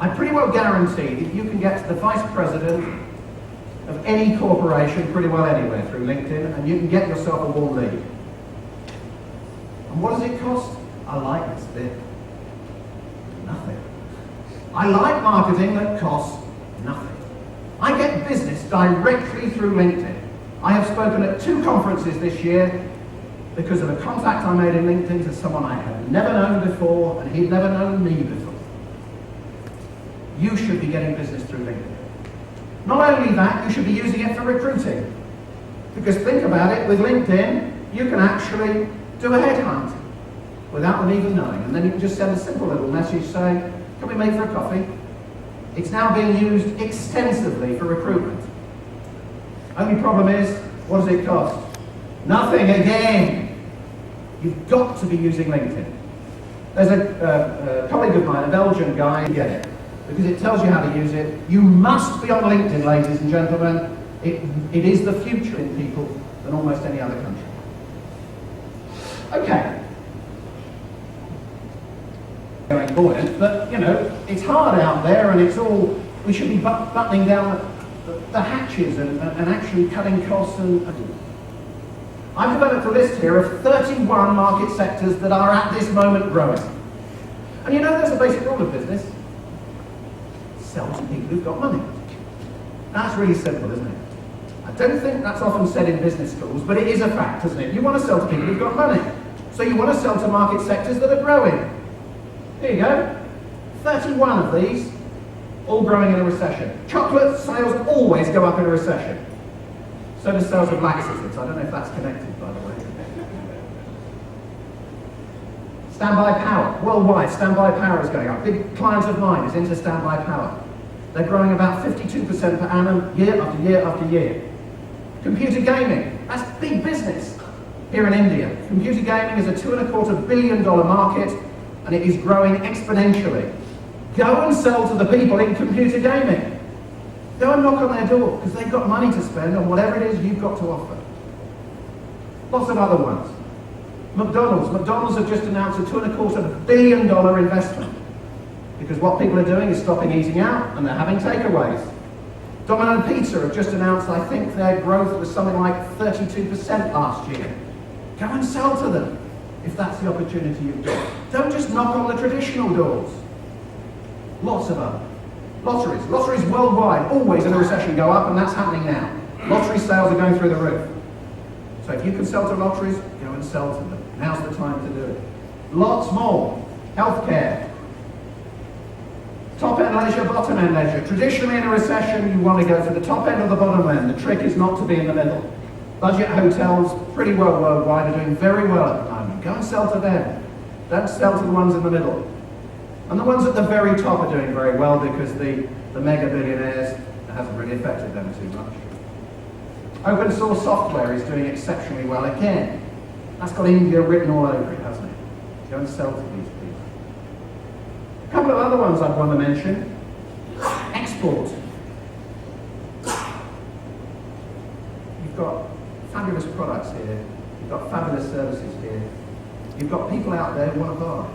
I pretty well guarantee that you can get to the vice president of any corporation pretty well anywhere through LinkedIn, and you can get yourself a warm lead. And what does it cost? I like this bit. Nothing. I like marketing that costs nothing. I get business directly through LinkedIn. I have spoken at 2 conferences this year because of a contact I made in LinkedIn to someone I had never known before, and he'd never known me before. You should be getting business through LinkedIn. Not only that, you should be using it for recruiting. Because think about it, with LinkedIn, you can actually do a headhunt without them even knowing. And then you can just send a simple little message saying, can we meet for a coffee? It's now being used extensively for recruitment. Only problem is, what does it cost? Nothing again. You've got to be using LinkedIn. There's a colleague of mine, a Belgian guy, who get it, because it tells you how to use it. You must be on LinkedIn, ladies and gentlemen. It is the future in people than almost any other country. Okay. Going buoyant, but you know, it's hard out there, and it's all, we should be buttoning down the hatches and actually cutting costs. And I've developed a list here of 31 market sectors that are at this moment growing. And you know, there's a basic rule of business. Sell to people who've got money. That's really simple, isn't it? I don't think that's often said in business schools, but it is a fact, isn't it? You want to sell to people who've got money. So you want to sell to market sectors that are growing. Here you go. 31 of these, all growing in a recession. Chocolate sales always go up in a recession. So do sales of laxatives. I don't know if that's connected, by the way. Standby power. Worldwide, standby power is going up. Big client of mine is into standby power. They're growing about 52% per annum, year after year after year. Computer gaming. That's big business here in India. Computer gaming is a $2.25 billion market, and it is growing exponentially. Go and sell to the people in computer gaming. Go and knock on their door, because they've got money to spend on whatever it is you've got to offer. Lots of other ones. McDonald's have just announced a $2.25 billion investment, because what people are doing is stopping eating out, and they're having takeaways. Domino Pizza have just announced, I think their growth was something like 32% last year. Go and sell to them, if that's the opportunity you've got. Don't just knock on the traditional doors. Lots of them. Lotteries. Lotteries worldwide always in a recession go up, and that's happening now. Lottery sales are going through the roof. So if you can sell to lotteries, go and sell to them. Now's the time to do it. Lots more. Healthcare. Top end leisure, bottom end leisure. Traditionally in a recession, you want to go for the top end or the bottom end. The trick is not to be in the middle. Budget hotels, pretty well worldwide, are doing very well at the moment. Go and sell to them. Don't sell to the ones in the middle. And the ones at the very top are doing very well, because the mega billionaires, it hasn't really affected them too much. Open source software is doing exceptionally well again. That's got India written all over it, hasn't it? Go and sell to these people. A couple of other ones I'd want to mention. Export. You've got fabulous products here. You've got fabulous services here. You've got people out there who want to buy.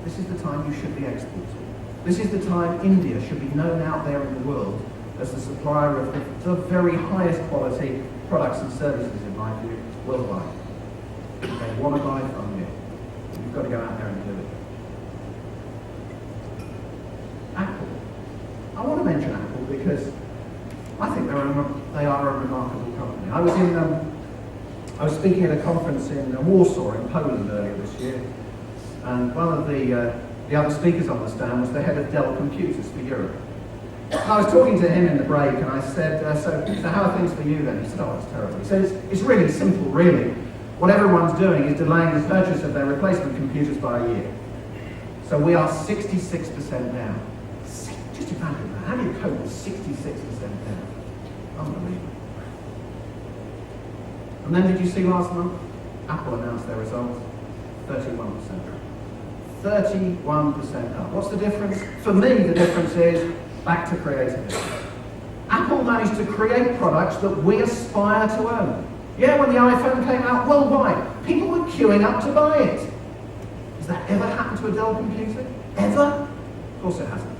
This is the time you should be exporting. This is the time India should be known out there in the world as the supplier of the very highest quality products and services, in my view, worldwide. They want to buy from you. You've got to go out there and do it. Apple. I want to mention Apple because I think they are a remarkable company. I was speaking at a conference in Warsaw in Poland earlier this year, and one of the other speakers on the stand was the head of Dell Computers for Europe. And I was talking to him in the break, and I said, so how are things for you then? He said, oh, it's terrible. He said, it's really simple, really. What everyone's doing is delaying the purchase of their replacement computers by a year. So we are 66% down. Just imagine that. How do you cope with 66% down? Unbelievable. And then did you see last month? Apple announced their results. 31%. 31% up. What's the difference? For me, the difference is back to creativity. Apple managed to create products that we aspire to own. Yeah, when the iPhone came out worldwide, people were queuing up to buy it. Has that ever happened to a Dell computer? Ever? Of course it hasn't.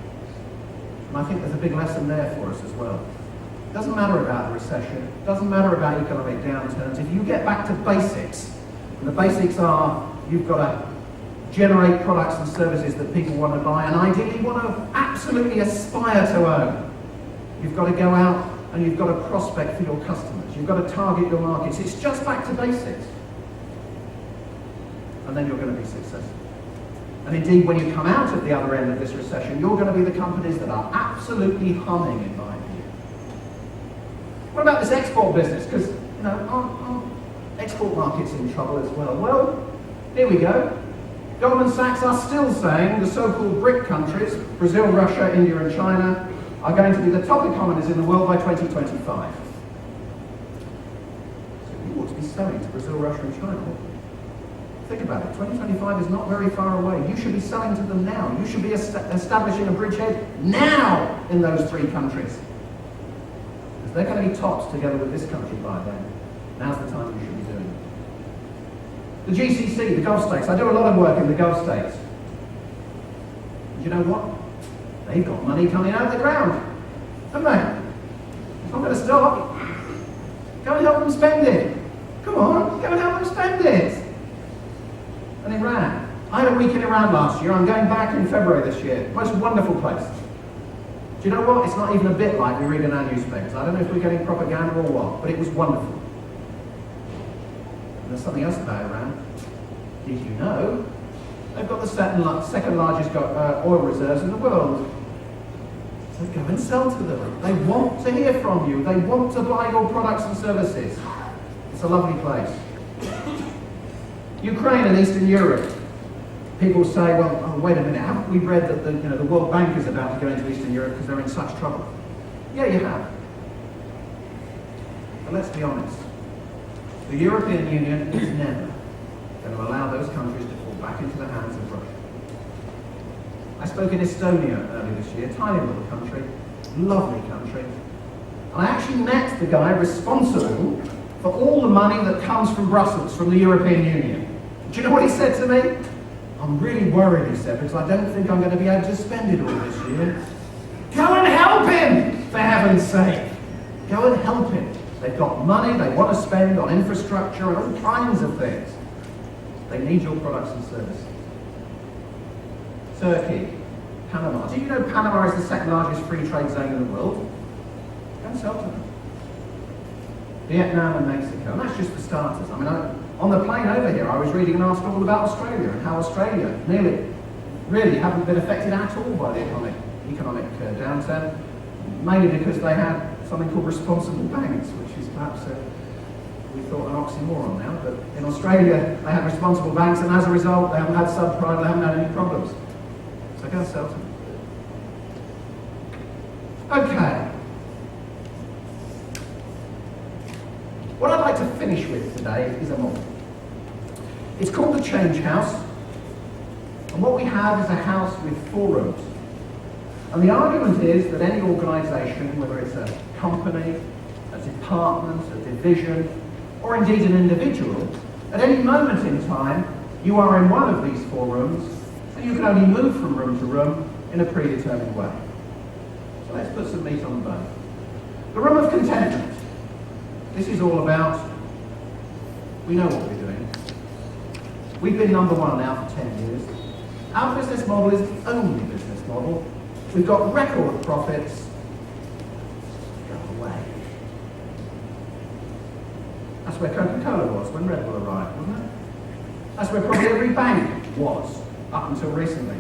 And I think there's a big lesson there for us as well. It doesn't matter about the recession, it doesn't matter about economic downturns. If you get back to basics, and the basics are you've got to generate products and services that people want to buy and ideally want to absolutely aspire to own. You've got to go out and you've got to prospect for your customers. You've got to target your markets. It's just back to basics. And then you're going to be successful. And indeed, when you come out at the other end of this recession, you're going to be the companies that are absolutely humming, in my view. What about this export business? Because, you know, aren't export markets in trouble as well? Well, here we go. Goldman Sachs are still saying the so-called BRIC countries, Brazil, Russia, India and China, are going to be the top economies in the world by 2025. So you ought to be selling to Brazil, Russia and China. Think about it, 2025 is not very far away. You should be selling to them now. You should be establishing a bridgehead now in those three countries. Because they're going to be tops together with this country by then. Now's the time you should be doing it. The GCC, the Gulf States. I do a lot of work in the Gulf States. And you know what? They've got money coming out of the ground, haven't they? It's not going to stop. Go and help them spend it. Come on, go and help them spend it. And Iran. I had a week in Iran last year. I'm going back in February this year. Most wonderful place. Do you know what? It's not even a bit like we read in our newspapers. I don't know if we're getting propaganda or what, but it was wonderful. And there's something else about Iran. Did you know they've got the second largest oil reserves in the world? So go and sell to them. They want to hear from you. They want to buy your products and services. It's a lovely place. Ukraine and Eastern Europe. People say, well, oh, wait a minute, haven't we read that the World Bank is about to go into Eastern Europe because they're in such trouble? Yeah, you have. But let's be honest. The European Union is never going to allow those countries to fall back into the hands of Russia. I spoke in Estonia earlier this year, tiny little country, lovely country. And I actually met the guy responsible for all the money that comes from Brussels, from the European Union. Do you know what he said to me? I'm really worried, he said, because I don't think I'm going to be able to spend it all this year. Go and help him, for heaven's sake. Go and help him. They've got money they want to spend on infrastructure and all kinds of things. They need your products and services. Turkey, Panama. Do you know Panama is the second largest free trade zone in the world? Go and sell to them. Vietnam and Mexico, and that's just for starters. I mean, on the plane over here, I was reading an article all about Australia and how Australia really haven't been affected at all by the economic downturn, mainly because they had something called responsible banks, which is perhaps we thought an oxymoron now, but in Australia they had responsible banks, and as a result they haven't had subprime, they haven't had any problems. So go and sell to them. Okay. What I'd like to finish with today is a model. It's called the Change House, and what we have is a house with 4 rooms. And the argument is that any organisation, whether it's a company, a department, a division, or indeed an individual, at any moment in time, you are in one of these 4 rooms, and you can only move from room to room in a predetermined way. So let's put some meat on the bone. The room of contentment. This is all about, we know what we're doing. We've been number 1 now for 10 years. Our business model is the only business model. We've got record profits. Go away. That's where Coca-Cola was when Red Bull arrived, wasn't it? That's where probably every bank was, up until recently.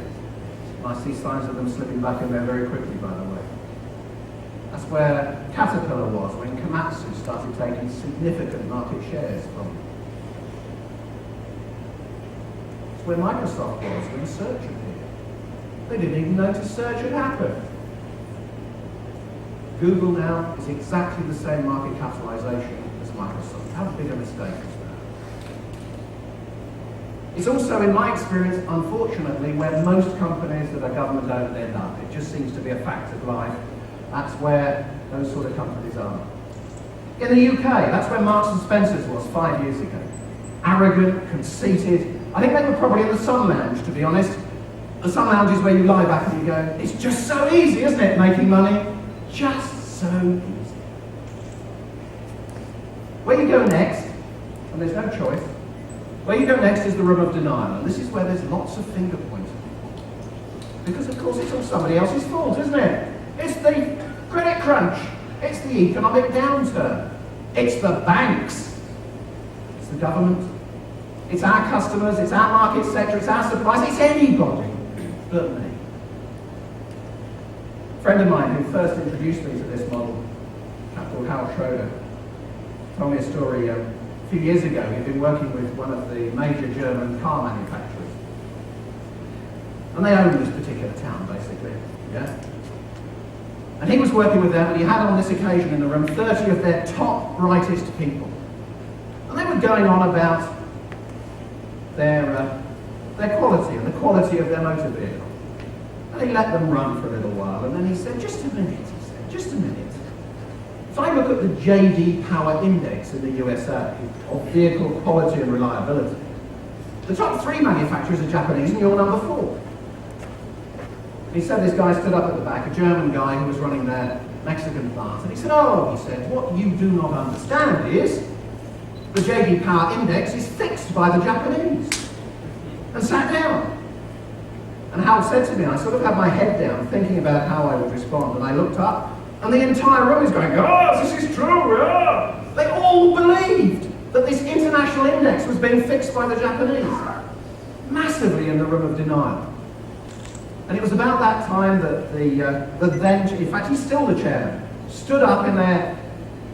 And I see signs of them slipping back in there very quickly, by the way. That's where Caterpillar was when Komatsu started taking significant market shares from them. It's where Microsoft was when search appeared. They didn't even notice search had happened. Google now is exactly the same market capitalization as Microsoft. How big a mistake is that? It's also, in my experience, unfortunately, where most companies that are government-owned end up. It just seems to be a fact of life. That's where those sort of companies are. In the UK, that's where Marks and Spencer's was 5 years ago. Arrogant, conceited. I think they were probably in the Sun Lounge, to be honest. The Sun Lounge is where you lie back and you go, it's just so easy, isn't it, making money? Just so easy. Where you go next, and there's no choice, where you go next is the room of denial, and this is where there's lots of finger pointing. Because of course it's all somebody else's fault, isn't it? It's the credit crunch, it's the economic downturn, it's the banks, it's the government, it's our customers, it's our market sector, it's our suppliers, it's anybody but me. A friend of mine who first introduced me to this model, a chap called Harrop, told me a story a few years ago. He'd been working with one of the major German car manufacturers. And they owned this particular town, basically. Yeah? And he was working with them, and he had on this occasion in the room 30 of their top, brightest people. And they were going on about their quality and the quality of their motor vehicle. And he let them run for a little while, and then he said, just a minute, he said, just a minute. If I look at the JD Power Index in the USA of vehicle quality and reliability, the top 3 manufacturers are Japanese and you're number 4. He said this guy stood up at the back, a German guy who was running their Mexican plant, and he said, oh, he said, what you do not understand is the JD Power Index is fixed by the Japanese. And sat down. And Hal said to me, I sort of had my head down thinking about how I would respond, and I looked up, and the entire room is going, oh, this is true, yeah. They all believed that this international index was being fixed by the Japanese. Massively in the room of denial. And it was about that time that the then, in fact he's still the chairman, stood up in their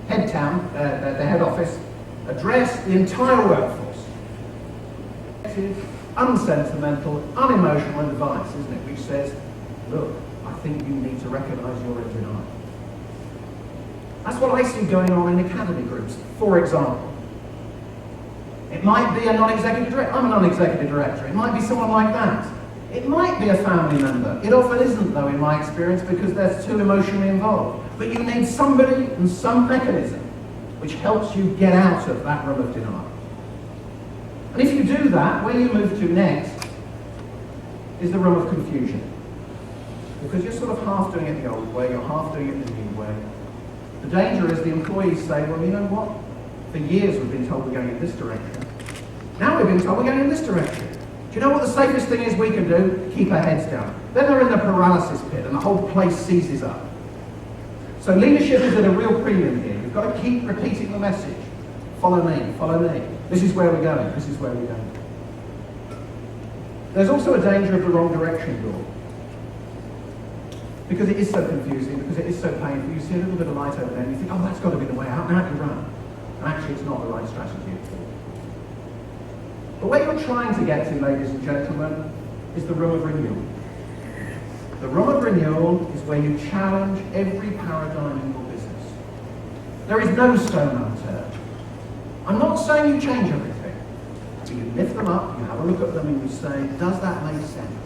head town, their head office, addressed the entire workforce. Unsentimental, unemotional advice, isn't it, which says, look, I think you need to recognise you're in denial. That's what I see going on in academy groups, for example. It might be a non-executive director. I'm a non-executive director. It might be someone like that. It might be a family member. It often isn't, though, in my experience, because they're too emotionally involved. But you need somebody and some mechanism which helps you get out of that room of denial. And if you do that, where you move to next is the room of confusion. Because you're sort of half doing it the old way, you're half doing it the new way. The danger is the employees say, well, you know what? For years we've been told we're going in this direction. Now we've been told we're going in this direction. Do you know what the safest thing is we can do? Keep our heads down. Then they're in the paralysis pit and the whole place seizes up. So leadership is at a real premium here. You've got to keep repeating the message. Follow me, follow me. This is where we're going, this is where we're going. There's also a danger of the wrong direction door. Because it is so confusing, because it is so painful, you see a little bit of light over there and you think, oh, that's got to be the way out, now I can run. And actually it's not the right strategy at all. But what you're trying to get to, ladies and gentlemen, is the room of renewal. The room of renewal is where you challenge every paradigm in your business. There is no stone unturned. I'm not saying you change everything, but you lift them up, you have a look at them and you say, does that make sense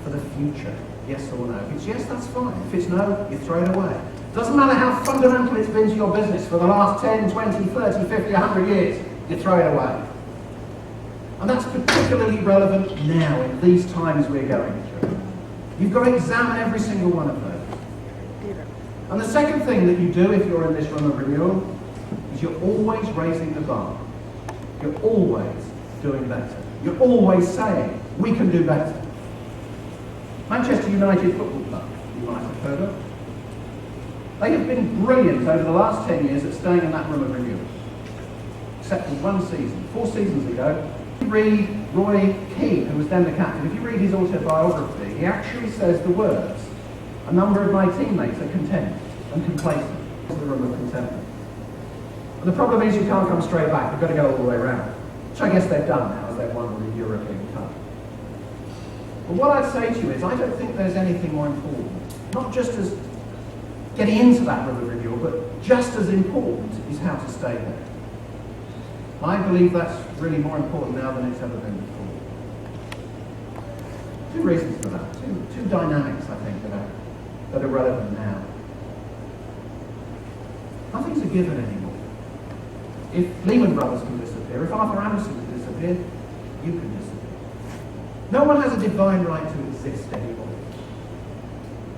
for the future? Yes or no? If it's yes, that's fine. If it's no, you throw it away. Doesn't matter how fundamental it's been to your business for the last 10, 20, 30, 50, 100 years, you throw it away. And that's particularly relevant now in these times we're going through. You've got to examine every single one of those. And the second thing that you do if you're in this room of renewal is you're always raising the bar. You're always doing better. You're always saying, we can do better. Manchester United Football Club, you might have heard of. They have been brilliant over the last 10 years at staying in that room of renewal. Except for one season. 4 seasons ago, if you read Roy Keane, who was then the captain, if you read his autobiography, he actually says the words, a number of my teammates are content. and complacent into the room of contentment. And the problem is you can't come straight back, you've got to go all the way around. Which I guess they've done now as they've won the European Cup. But what I'd say to you is I don't think there's anything more important, not just as getting into that room of renewal, but just as important is how to stay there. I believe that's really more important now than it's ever been before. Two reasons for that, two dynamics I think that are relevant now. Nothing's a given anymore. If Lehman Brothers can disappear, if Arthur Andersen can disappear, you can disappear. No one has a divine right to exist anymore.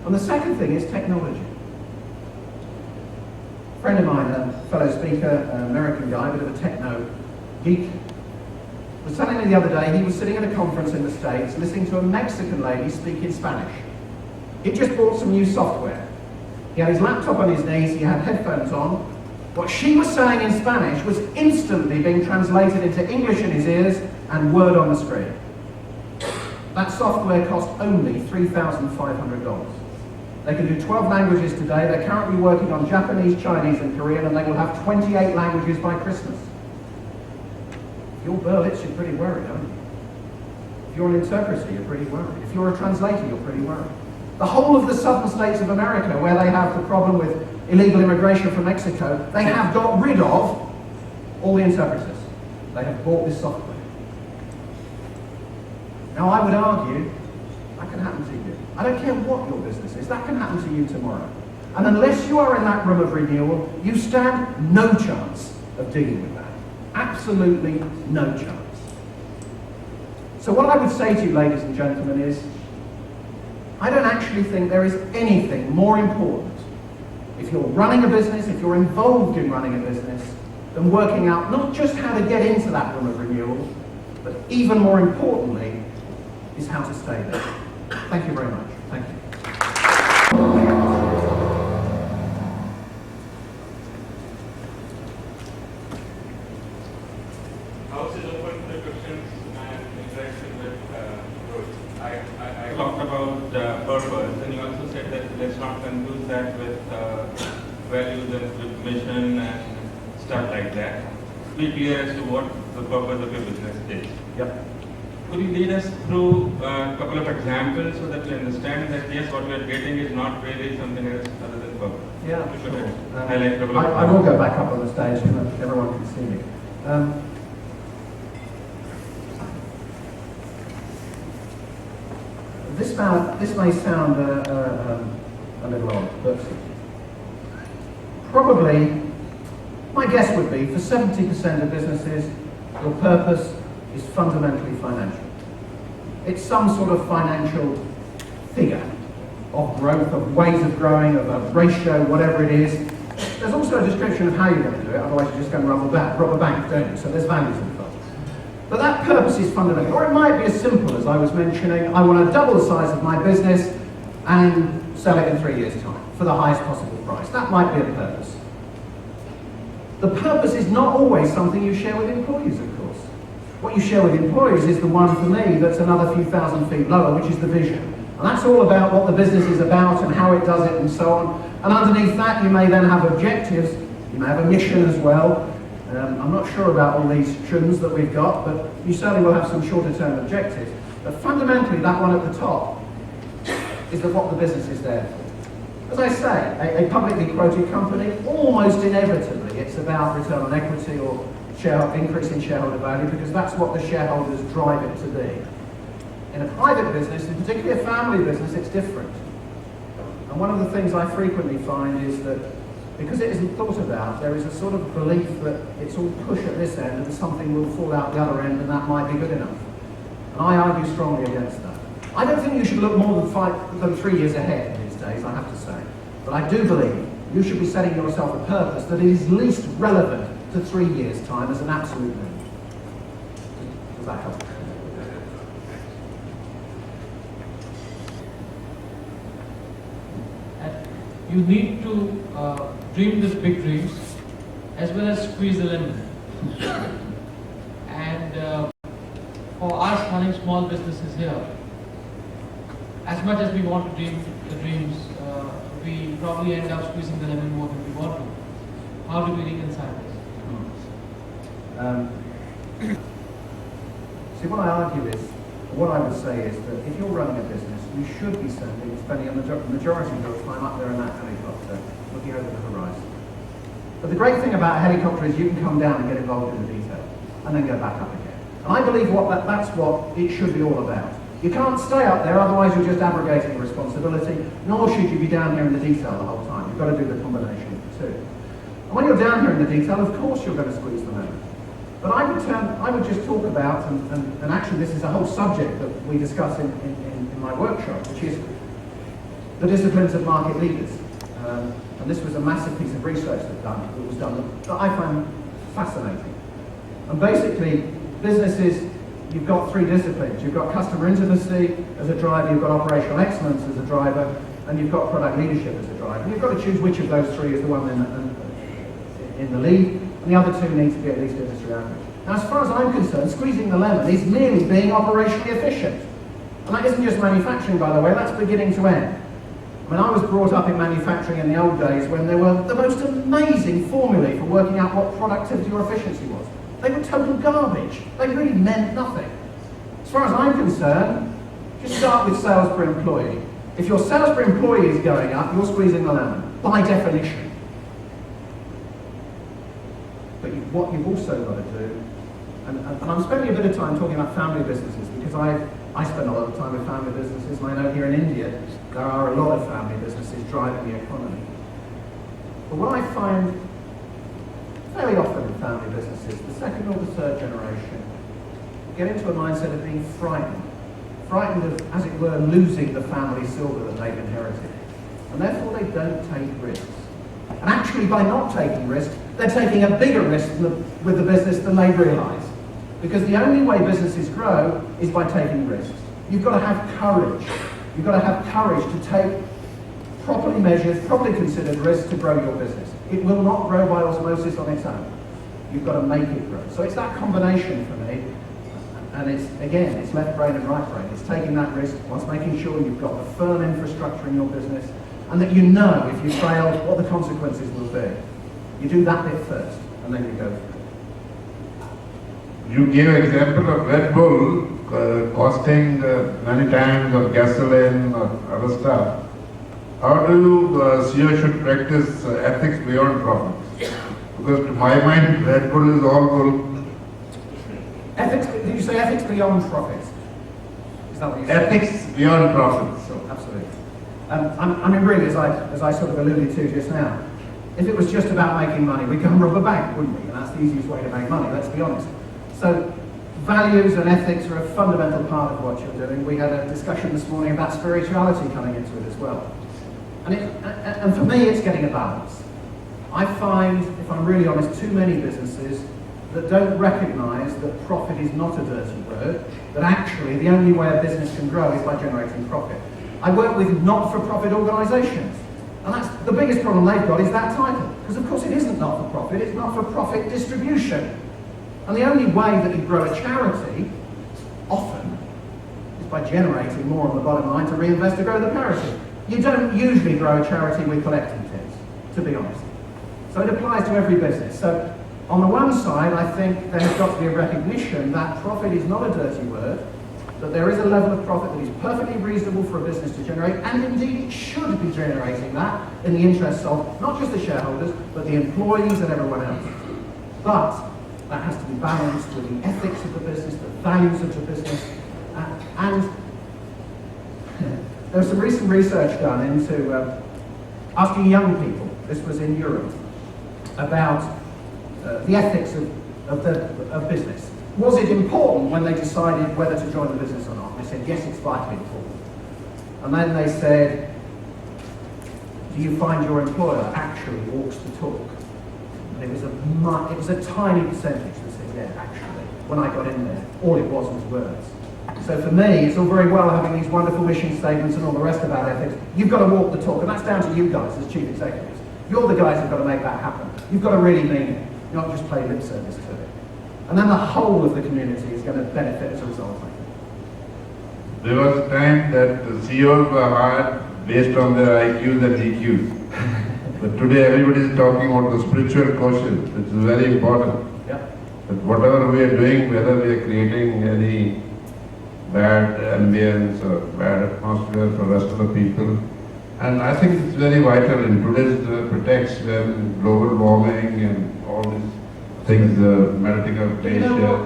And the second thing is technology. A friend of mine, a fellow speaker, an American guy, a bit of a techno geek, was telling me the other day he was sitting at a conference in the States listening to a Mexican lady speak in Spanish. He'd just bought some new software. He had his laptop on his knees, he had headphones on. What she was saying in Spanish was instantly being translated into English in his ears and word on the screen. That software cost only $3,500. They can do 12 languages today. They're currently working on Japanese, Chinese and Korean, and they will have 28 languages by Christmas. If you're Berlitz, you're pretty worried, aren't you? If you're an interpreter, you're pretty worried. If you're a translator, you're pretty worried. The whole of the southern states of America, where they have the problem with illegal immigration from Mexico, they have got rid of all the interpreters. They have bought this software. Now I would argue, that can happen to you. I don't care what your business is, that can happen to you tomorrow. And unless you are in that room of renewal, you stand no chance of dealing with that. Absolutely no chance. So what I would say to you, ladies and gentlemen, is I don't actually think there is anything more important if you're running a business, if you're involved in running a business, than working out not just how to get into that room of renewal, but even more importantly, is how to stay there. Thank you very much. Thank you. House is open to the questions and interaction with Rohit. I talked about purpose, and you also said that let's not confuse that with values and with mission and stuff like that. Be clear as to what the purpose of your business is. Yep. Could you lead us through a couple of examples so that we understand that yes, what we are getting is not really something else other than purpose? Yeah, You could sure. highlight a couple of I will go back up on the stage so that everyone can see me. This may sound a little odd, but probably my guess would be for 70% of businesses, your purpose is fundamentally financial. It's some sort of financial figure of growth, of ways of growing, of a ratio, whatever it is. There's also a description of how you're going to do it, otherwise you're just going to rob a bank, don't you? So there's values involved. But that purpose is fundamental. Or it might be as simple as I was mentioning, I want to double the size of my business and sell it in 3 years' time for the highest possible price. That might be a purpose. The purpose is not always something you share with employees, of course. What you share with employees is the one, for me, that's another few thousand feet lower, which is the vision. And that's all about what the business is about and how it does it and so on. And underneath that, you may then have objectives. You may have a mission as well. I'm not sure about all these shoulds that we've got, but you certainly will have some shorter-term objectives. But fundamentally, that one at the top is what the business is there for. As I say, a publicly quoted company, almost inevitably, it's about return on equity or increase in shareholder value, because that's what the shareholders drive it to be. In a private business, and particularly a family business, it's different. And one of the things I frequently find is that because it isn't thought about, there is a sort of belief that it's all push at this end and something will fall out the other end and that might be good enough. And I argue strongly against that. I don't think you should look more than 3 years ahead these days, I have to say. But I do believe you should be setting yourself a purpose that is least relevant to 3 years' time as an absolute minimum. Does that help? You need to dream these big dreams as well as squeeze the lemon. And for us running small businesses here, as much as we want to dream the dreams, we probably end up squeezing the lemon more than we want to. How do we reconcile this? See, what I argue is, what I would say is that if you're running a business, you should be spending a majority of your time up there in that helicopter, looking over the horizon. But the great thing about a helicopter is you can come down and get involved in the detail, and then go back up again. And I believe that's what it should be all about. You can't stay up there, otherwise you're just abrogating your responsibility, nor should you be down here in the detail the whole time. You've got to do the combination of the two. And when you're down here in the detail, of course you're going to squeeze the lemon. But I would just talk about, and actually this is a whole subject that we discuss in my workshop, which is the disciplines of market leaders. And this was a massive piece of research that was done that I found fascinating. And basically, businesses, you've got three disciplines. You've got customer intimacy as a driver, you've got operational excellence as a driver, and you've got product leadership as a driver. And you've got to choose which of those three is the one in the lead, and the other two need to be at least industry average. Now, as far as I'm concerned, squeezing the lemon is merely being operationally efficient. And that isn't just manufacturing, by the way, that's beginning to end. I mean, I was brought up in manufacturing in the old days when there were the most amazing formulae for working out what productivity or efficiency was. They were total garbage. They really meant nothing. As far as I'm concerned, just start with sales per employee. If your sales per employee is going up, you're squeezing the lemon, by definition. But what you've also got to do, and I'm spending a bit of time talking about family businesses because I spend a lot of time with family businesses, and I know here in India there are a lot of family businesses driving the economy. But what I find fairly often in family businesses, the second or the third generation get into a mindset of being frightened of, as it were, losing the family silver that they've inherited. And therefore they don't take risks. And actually, by not taking risks, they're taking a bigger risk with the business than they realise. Because the only way businesses grow is by taking risks. You've got to have courage. You've got to have courage to take properly measured, properly considered risks to grow your business. It will not grow by osmosis on its own. You've got to make it grow. So it's that combination for me. And it's left brain and right brain. It's taking that risk whilst making sure you've got the firm infrastructure in your business and that you know if you fail what the consequences will be. You do that bit first and then you go through. You gave example of Red Bull costing many times of gasoline or other stuff. How do you CEO should practice ethics beyond profits? Because to my mind, Red Bull is all bull. Ethics, did you say ethics beyond profits? Is that what you said? Ethics beyond profits. Sure, absolutely. I mean, really, as I sort of alluded to just now, if it was just about making money, we'd go and rob a bank, wouldn't we? And that's the easiest way to make money, let's be honest. So, values and ethics are a fundamental part of what you're doing. We had a discussion this morning about spirituality coming into it as well. And for me, it's getting a balance. I find, if I'm really honest, too many businesses that don't recognise that profit is not a dirty word, that actually the only way a business can grow is by generating profit. I work with not-for-profit organisations, and that's the biggest problem they've got is that title. Because of course it isn't not-for-profit, it's not-for-profit distribution. And the only way that you grow a charity, often, is by generating more on the bottom line to reinvest to grow the parity. You don't usually grow a charity with collecting tips, to be honest. So it applies to every business. So on the one side, I think there has got to be a recognition that profit is not a dirty word, that there is a level of profit that is perfectly reasonable for a business to generate, and indeed it should be generating that in the interests of not just the shareholders, but the employees and everyone else. But that has to be balanced with the ethics of the business, the values of the business, and there was some recent research done into asking young people, this was in Europe, about the ethics of business. Was it important when they decided whether to join the business or not? They said, yes, it's vitally important. And then they said, do you find your employer actually walks the talk? And it was a tiny percentage that said, yeah, actually. When I got in there, all it was words. So for me, it's all very well having these wonderful mission statements and all the rest about ethics. You've got to walk the talk, and that's down to you guys as chief executives. You're the guys who've got to make that happen. You've got to really mean it, not just play lip service to it. And then the whole of the community is going to benefit as a result, I think. There was a time that the CEOs were hired based on their IQs and EQs. But today everybody is talking about the spiritual quotient, which is very important. Yep. That whatever we are doing, whether we are creating any bad ambience or bad atmosphere for the rest of the people, and I think it's very vital in today's pretext when global warming and all these things, medical glaciers.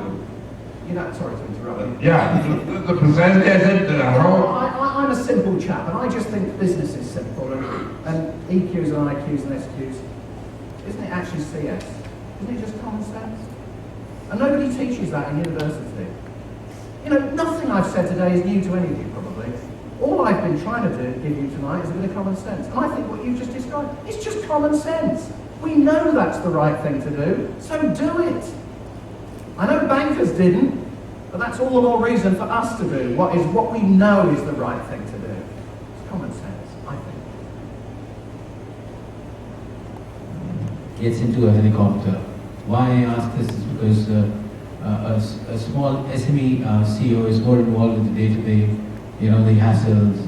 Sorry to interrupt you. Yeah, the precisely I said how. I'm a simple chap, and I just think business is simple, and EQs and IQs and SQs, isn't it actually CS? Isn't it just common sense? And nobody teaches that in university. Nothing I've said today is new to any of you, probably. All I've been trying to give you tonight is a bit of common sense. And I think what you've just described is just common sense. We know that's the right thing to do, so do it. I know bankers didn't, but that's all the more reason for us to do what we know is the right thing to do. It's common sense, I think. Gets into a helicopter. Why I ask this is because a small SME CEO is more involved in the day-to-day, the hassles,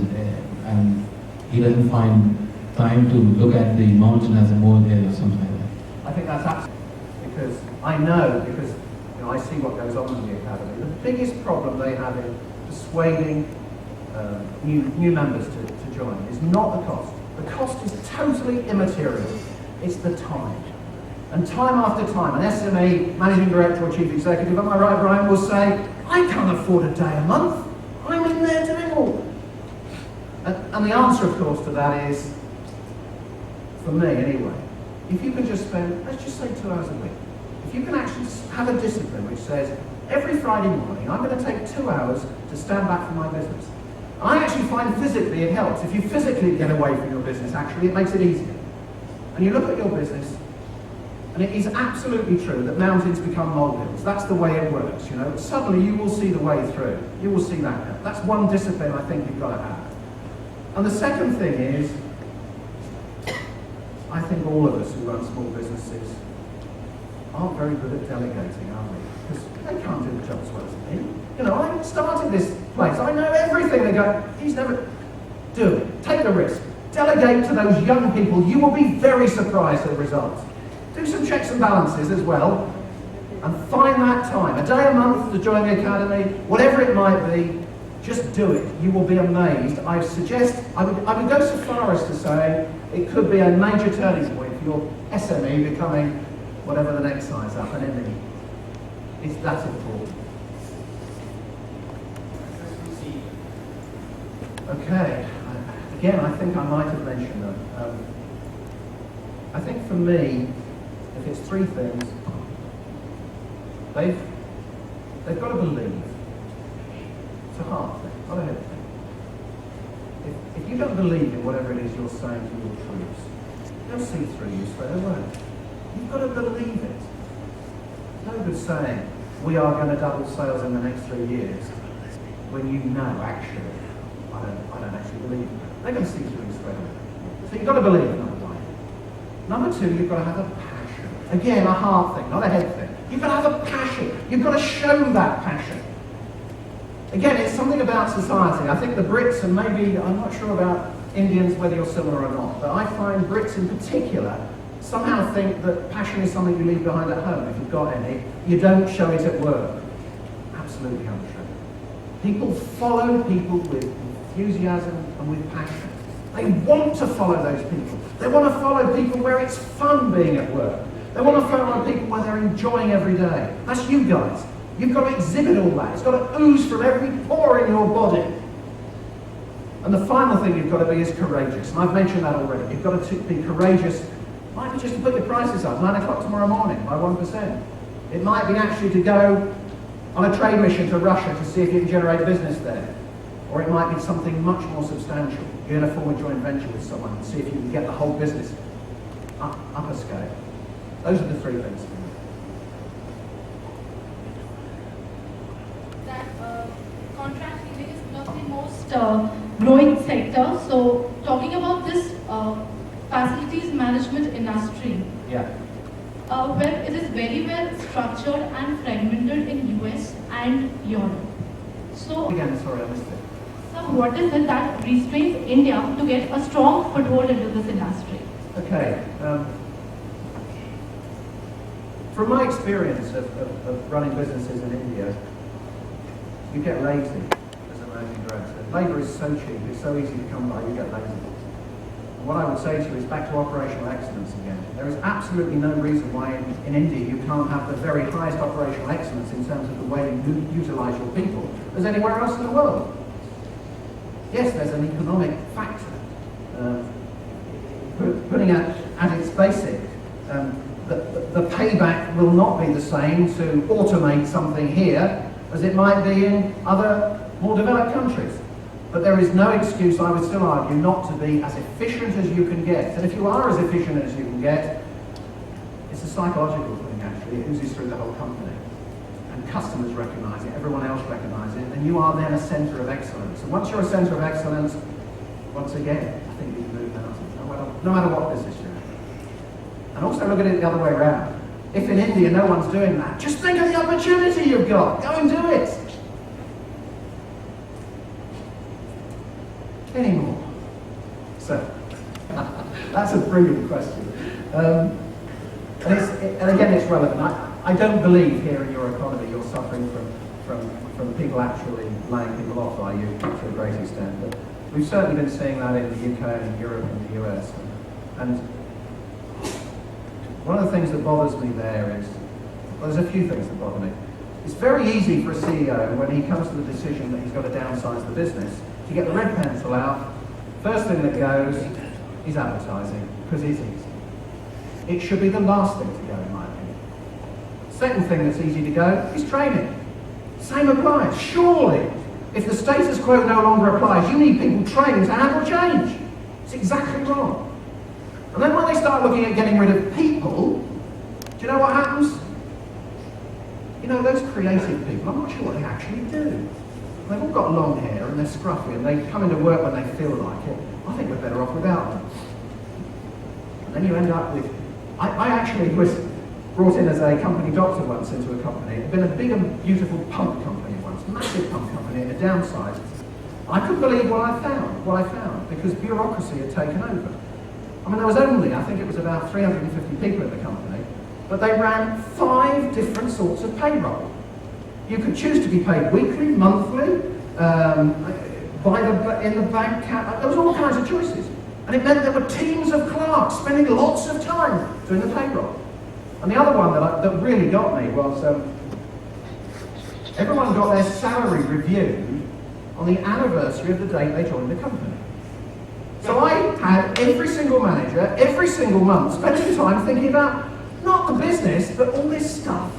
and he doesn't find time to look at the mountain as a molehill or something like that. I think that's absolutely because I know I see what goes on in the academy. The biggest problem they have in persuading new members to join is not the cost. The cost is totally immaterial. It's the time. And time after time, an SME, managing director or chief executive, am I right, Brian, will say, I can't afford a day a month. I'm in there doing all. And the answer, of course, to that is, for me anyway, if you can just spend, let's just say 2 hours a week, if you can actually have a discipline which says, every Friday morning, I'm going to take 2 hours to stand back from my business. And I actually find physically it helps. If you physically get away from your business, actually, it makes it easier. And you look at your business, and it is absolutely true that mountains become molehills. That's the way it works, Suddenly you will see the way through. You will see that. That's one discipline I think you've got to have. And the second thing is, I think all of us who run small businesses aren't very good at delegating, are we? Because they can't do the job as well as me. I started this place. I know everything. They go, he's never... Do it. Take the risk. Delegate to those young people. You will be very surprised at the results. Do some checks and balances as well, and find that time, a day a month to join the academy, whatever it might be, just do it. You will be amazed. I would go so far as to say it could be a major turning point for your SME becoming whatever the next size up, an ME. It's that important. Okay. Again, I think I might have mentioned them. I think for me, if it's three things, they've got to believe. It's a hard thing, not a heavy thing. If you don't believe in whatever it is you're saying to your troops, they'll see through you straight away. You've got to believe it. No good saying, we are going to double sales in the next 3 years, when you know, actually, I don't actually believe it. They're going to see through you straight away. So you've got to believe, number one. Number two, you've got to have a passion. Again, a heart thing, not a head thing. You've got to have a passion. You've got to show that passion. Again, it's something about society. I think the Brits, and maybe, I'm not sure about Indians, whether you're similar or not, but I find Brits in particular somehow think that passion is something you leave behind at home, if you've got any. You don't show it at work. Absolutely untrue. People follow people with enthusiasm and with passion. They want to follow those people. They want to follow people where it's fun being at work. They want to follow people where they're enjoying every day. That's you guys. You've got to exhibit all that. It's got to ooze from every pore in your body. And the final thing you've got to be is courageous. And I've mentioned that already. You've got to be courageous. It might be just to put your prices up 9 o'clock tomorrow morning by 1%. It might be actually to go on a trade mission to Russia to see if you can generate business there. Or it might be something much more substantial. You're going to form a joint venture with someone and see if you can get the whole business up a scale. Those are the three things. Contract leasing is one of the most growing sector. So talking about this facilities management industry, where it is very well structured and fragmented in US and Europe. So Again, sorry, I missed it. So what is it that restrains India to get a strong foothold into this industry? Okay. From my experience of running businesses in India, you get lazy as a managing director. Labour is so cheap, it's so easy to come by, you get lazy. And what I would say to you is back to operational excellence again. There is absolutely no reason why in India you can't have the very highest operational excellence in terms of the way you utilise your people as anywhere else in the world. Yes, there's an economic factor. Putting at its basic, the payback will not be the same to automate something here as it might be in other more developed countries. But there is no excuse, I would still argue, not to be as efficient as you can get. And if you are as efficient as you can get, it's a psychological thing actually. It oozes through the whole company. And customers recognise it, everyone else recognises it, and you are then a centre of excellence. And once you're a centre of excellence, once again, I think you can move mountains, no matter what business you're in. And also look at it the other way around. If in India no one's doing that, just think of the opportunity you've got. Go and do it. Any more? So, that's a brilliant question. And again, it's relevant. I don't believe here in your economy you're suffering from people actually laying people off, are you, to a great extent. But we've certainly been seeing that in the UK and Europe and the US. And one of the things that bothers me there is, well, there's a few things that bother me. It's very easy for a CEO, when he comes to the decision that he's got to downsize the business, to get the red pencil out. First thing that goes is advertising, because it's easy. It should be the last thing to go, in my opinion. Second thing that's easy to go is training. Same applies. Surely, if the status quo no longer applies, you need people trained to handle change. It's exactly wrong. And then when they start looking at getting rid of people, do you know what happens? You know, those creative people, I'm not sure what they actually do. They've all got long hair and they're scruffy and they come into work when they feel like it. I think we're better off without them. And then you end up with... I actually was brought in as a company doctor once into a company. It had been a big and beautiful pump company once, massive pump company, and it had downsized. I couldn't believe what I found, because bureaucracy had taken over. I mean, there was only, I think it was about 350 people in the company, but they ran 5 different sorts of payroll. You could choose to be paid weekly, monthly, in the bank. There was all kinds of choices. And it meant there were teams of clerks spending lots of time doing the payroll. And the other one that really got me was everyone got their salary reviewed on the anniversary of the date they joined the company. So I had every single manager, every single month, spending time thinking about not the business, but all this stuff.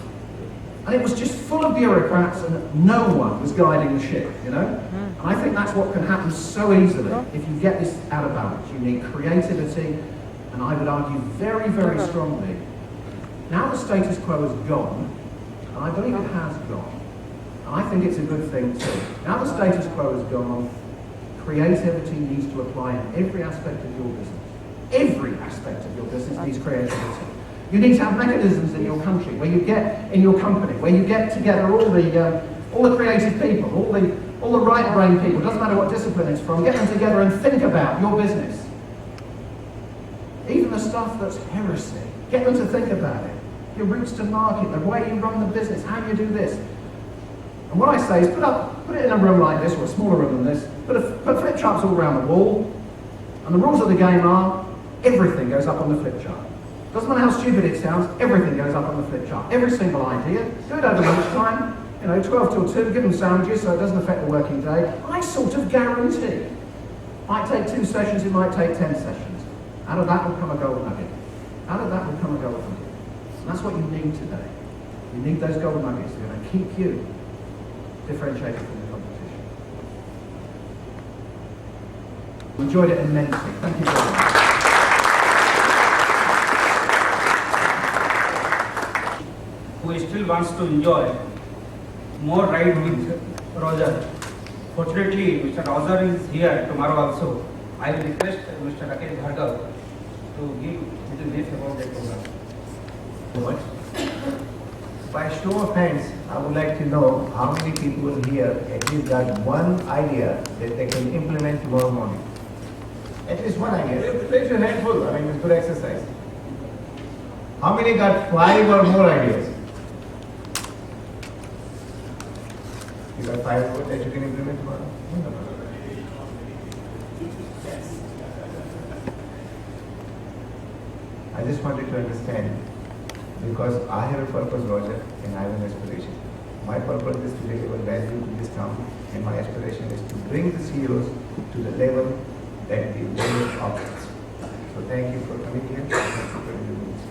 And it was just full of bureaucrats and no one was guiding the ship, you know? And I think that's what can happen so easily if you get this out of balance. You need creativity, and I would argue very, very strongly, now the status quo is gone, and I believe it has gone, and I think it's a good thing too. Now the status quo is gone, creativity needs to apply in every aspect of your business. Every aspect of your business needs creativity. You need to have mechanisms in your country where you get in your company, where you get together all the creative people, all the right brain people. Doesn't matter what discipline it's from. Get them together and think about your business. Even the stuff that's heresy. Get them to think about it. Your routes to market, the way you run the business, how you do this. And what I say is put it in a room like this, or a smaller room than this. Put flip charts all around the wall. And the rules of the game are everything goes up on the flip chart. Doesn't matter how stupid it sounds, everything goes up on the flip chart. Every single idea. Do it over lunchtime, 12 till 2, give them sandwiches so it doesn't affect the working day. I sort of guarantee. Might take 2 sessions, it might take 10 sessions. Out of that will come a gold nugget. Out of that will come a gold nugget. And that's what you need today. You need those gold nuggets. They're going to keep you differentiated from the competition. Enjoyed it immensely. Thank you very much. Who still wants to enjoy more ride with Roger. Fortunately, Mr. Roger is here tomorrow also. I will request Mr. Rakesh Bhargav to give little brief about the program. By show of hands, I would like to know how many people here at least got one idea that they can implement tomorrow morning. At least one idea. Raise your hand full. I mean, it's good exercise. How many got 5 or more ideas? You got 5 more that you can implement tomorrow? I just wanted to understand, because I have a purpose, Roger, and I have an aspiration. My purpose is to deliver value to this town, and my aspiration is to bring the CEOs to the level that the world operates. So thank you for coming here. Thank you for doing this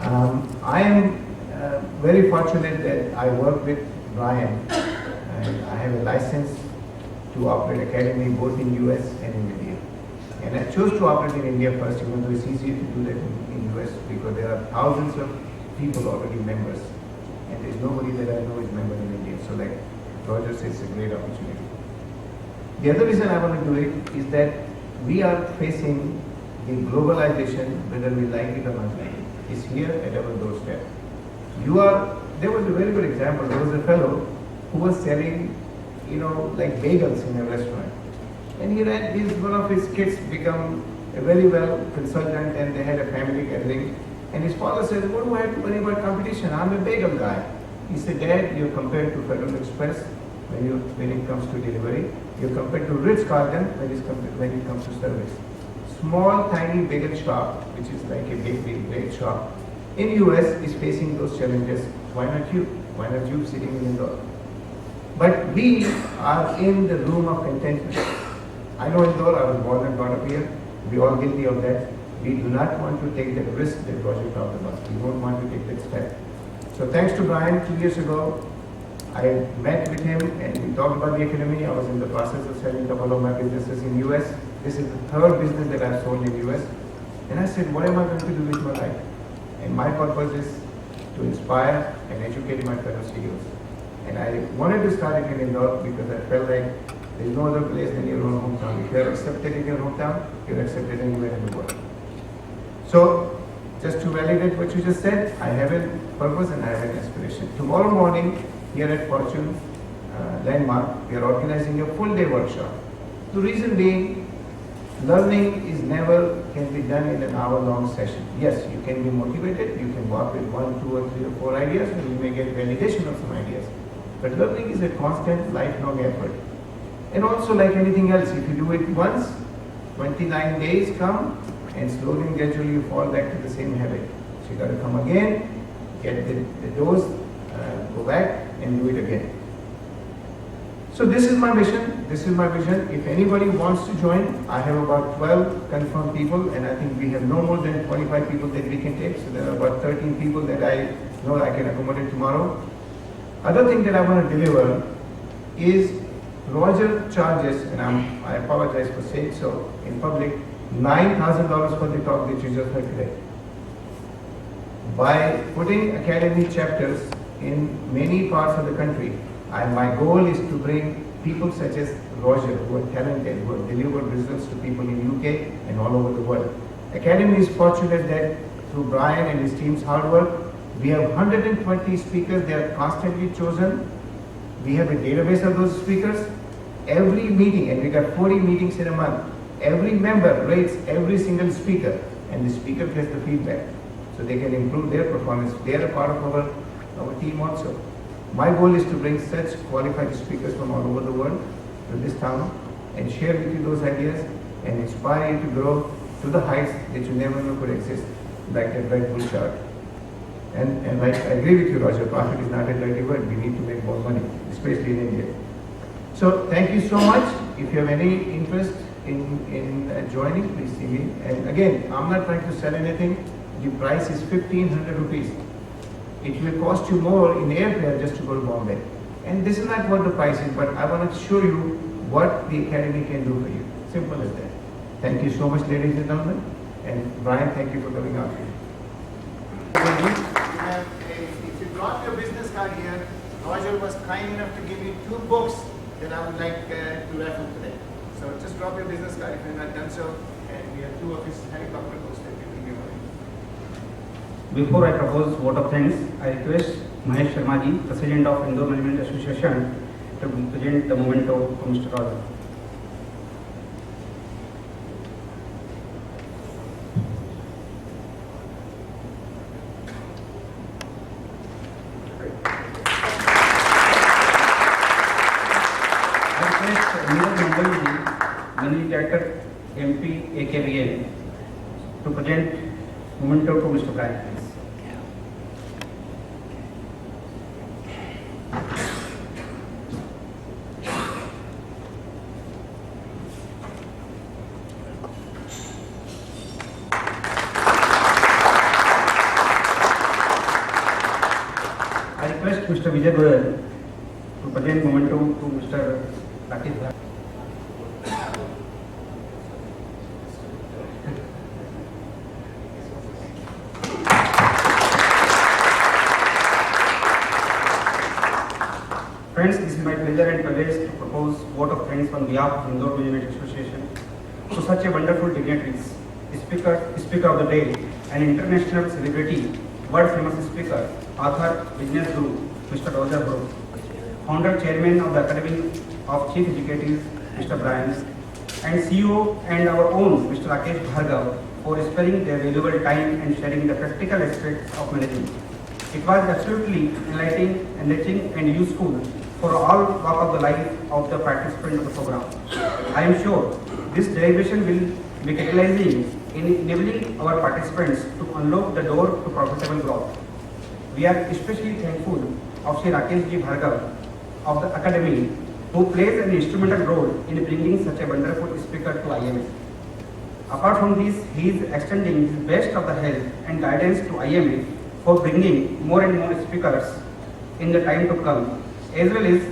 talk. I am very fortunate that I work with Brian, and I have a license to operate academy both in US and in India. And I chose to operate in India first, even though it's easier to do that in US because there are thousands of people already members. And there's nobody that I know is member in India. So like Roger says, it's a great opportunity. The other reason I want to do it is that we are facing the globalization, whether we like it or not like it. It's here at our doorstep. There was a very good example. There was a fellow who was selling, like bagels in a restaurant. And one of his kids become a very well consultant, and they had a family gathering. And his father said, what do I have to worry about competition? I'm a bagel guy. He said, Dad, you're compared to Federal Express when it comes to delivery. You're compared to Ritz-Carlton when it comes to service. Small, tiny bagel shop, which is like a big shop, in US is facing those challenges. Why not you? Why not you sitting in Indore? But we are in the room of contentment. I know Indore, I was born and brought up here. We are all guilty of that. We do not want to take that risk that Roger talked about. We don't want to take that step. So thanks to Brian, 2 years ago, I met with him and we talked about the academy. I was in the process of selling a couple of my businesses in US. This is the 3rd business that I've sold in US. And I said, what am I going to do with my life? And my purpose is to inspire and educate my fellow CEOs. And I wanted to start it in Indore because I felt like there's no other place than your own hometown. If you're accepted in your hometown, you're accepted anywhere in the world. So, just to validate what you just said, I have a purpose and I have an aspiration. Tomorrow morning, here at Fortune Landmark, we are organizing a full day workshop. The reason being, learning is never can be done in an hour-long session. Yes, you can be motivated, you can walk with 1, 2, or 3, or 4 ideas, and you may get validation of some ideas. But learning is a constant, lifelong effort. And also, like anything else, if you do it once, 29 days come, and slowly and gradually you fall back to the same habit. So you got to come again, get the dose, go back, and do it again. So this is my mission, this is my vision. If anybody wants to join, I have about 12 confirmed people, and I think we have no more than 25 people that we can take. So there are about 13 people that I know I can accommodate tomorrow. Other thing that I want to deliver is Roger charges, and I apologize for saying so in public, $9,000 for the talk that you just heard today. By putting academy chapters in many parts of the country, my goal is to bring people such as Roger, who are talented, who have delivered results to people in UK and all over the world. Academy is fortunate that through Brian and his team's hard work, we have 120 speakers. They are constantly chosen. We have a database of those speakers. Every meeting, and we got 40 meetings in a month, every member rates every single speaker, and the speaker gets the feedback so they can improve their performance. They are a part of our team also. My goal is to bring such qualified speakers from all over the world to this town and share with you those ideas and inspire you to grow to the heights that you never knew could exist, like that Red Bull chart. And I agree with you, Roger, profit is not a dirty word. We need to make more money, especially in India. So thank you so much. If you have any interest in joining, please see me. And again, I'm not trying to sell anything. The price is 1,500 rupees. It will cost you more in airfare just to go to Bombay. And this is not what the price is, but I want to show you what the academy can do for you. Simple as that. Thank you so much, ladies and gentlemen. And Brian, thank you for coming out here. If you got your business card here, Roger was kind enough to give me 2 books that I would like to refer today. So just drop your business card if you're not done so, and we have 2 of his helicopter books that we will give away. Before I propose vote of thanks, I request Mahesh Sharma ji, President of Indore Management Association, to present the memento to Mr. Roger. Managing Director, MP, AKBN, to present memento to Mr. Brian, please. I request Mr. Vijay Goyal to present memento to Mr. Rakesh Bhargav. Friends, this is my pleasure and privilege to propose vote of thanks on behalf of Indore Management Association to such a wonderful dignitaries, speaker of the day, an international celebrity, world famous speaker, author, business guru, Mr. Roger Harrop, founder chairman of the Academy of Chief Executives, Mr. Brian, and CEO and our own Mr. Rakesh Bhargav for sparing their valuable time and sharing the practical aspects of managing. It was absolutely enlightening, enriching and useful for all walk of the life of the participants of the program. I am sure this deliberation will be catalyzing in enabling our participants to unlock the door to profitable growth. We are especially thankful of Sri Rakesh Ji Bhargav of the Academy, who plays an instrumental role in bringing such a wonderful speaker to IMA. Apart from this, he is extending his best of the help and guidance to IMA for bringing more and more speakers in the time to come, as well as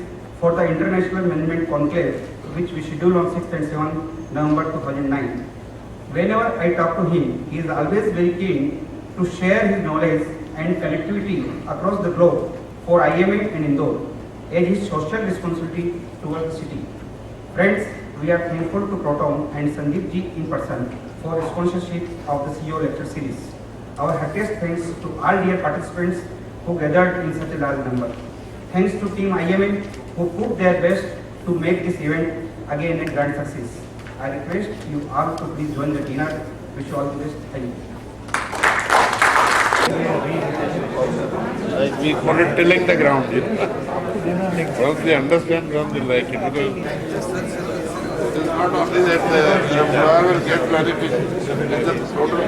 for the International Management Conclave, which we schedule on 6th and 7th November 2009. Whenever I talk to him, he is always very keen to share his knowledge and connectivity across the globe for IMA and Indore, as his social responsibility towards the city. Friends, we are thankful to Proton and Sandeep Ji in person for sponsorship of the CEO lecture series. Our happiest thanks to all dear participants who gathered in such a large number. Thanks to Team IMA who put their best to make this event again a grand success. I request you all to please join the dinner. Wish you all the best. Thank you. We call it tilling the ground. Once they understand ground, they like it. Because it is not only that the employer will get clarification, it is the total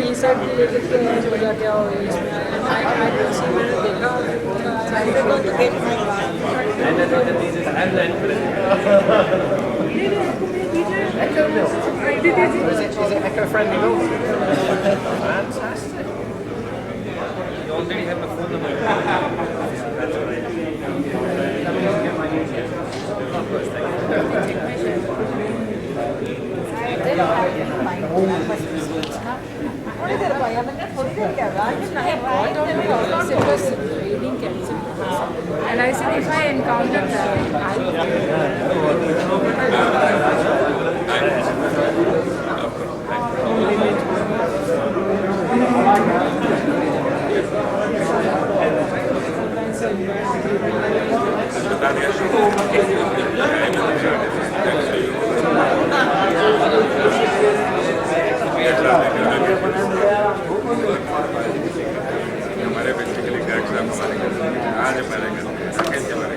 ये सब related हो जाते हो इसमें Is it eco-friendly building? Fantastic. You already have my phone number. थोड़ी देर भैया मैंने थोड़ी देर क्या it was raining and I said if I encounter हमारे बेसिकली कार्यक्रम हमारे आज हमारे कैसे हमारे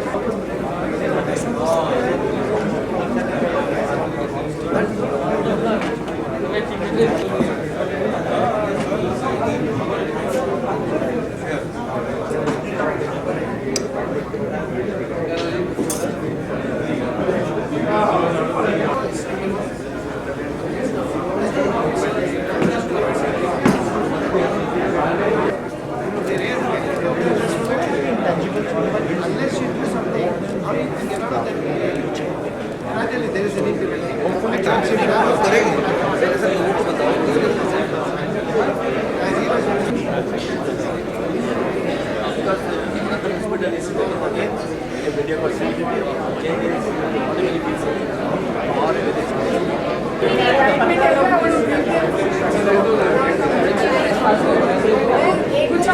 I कुछ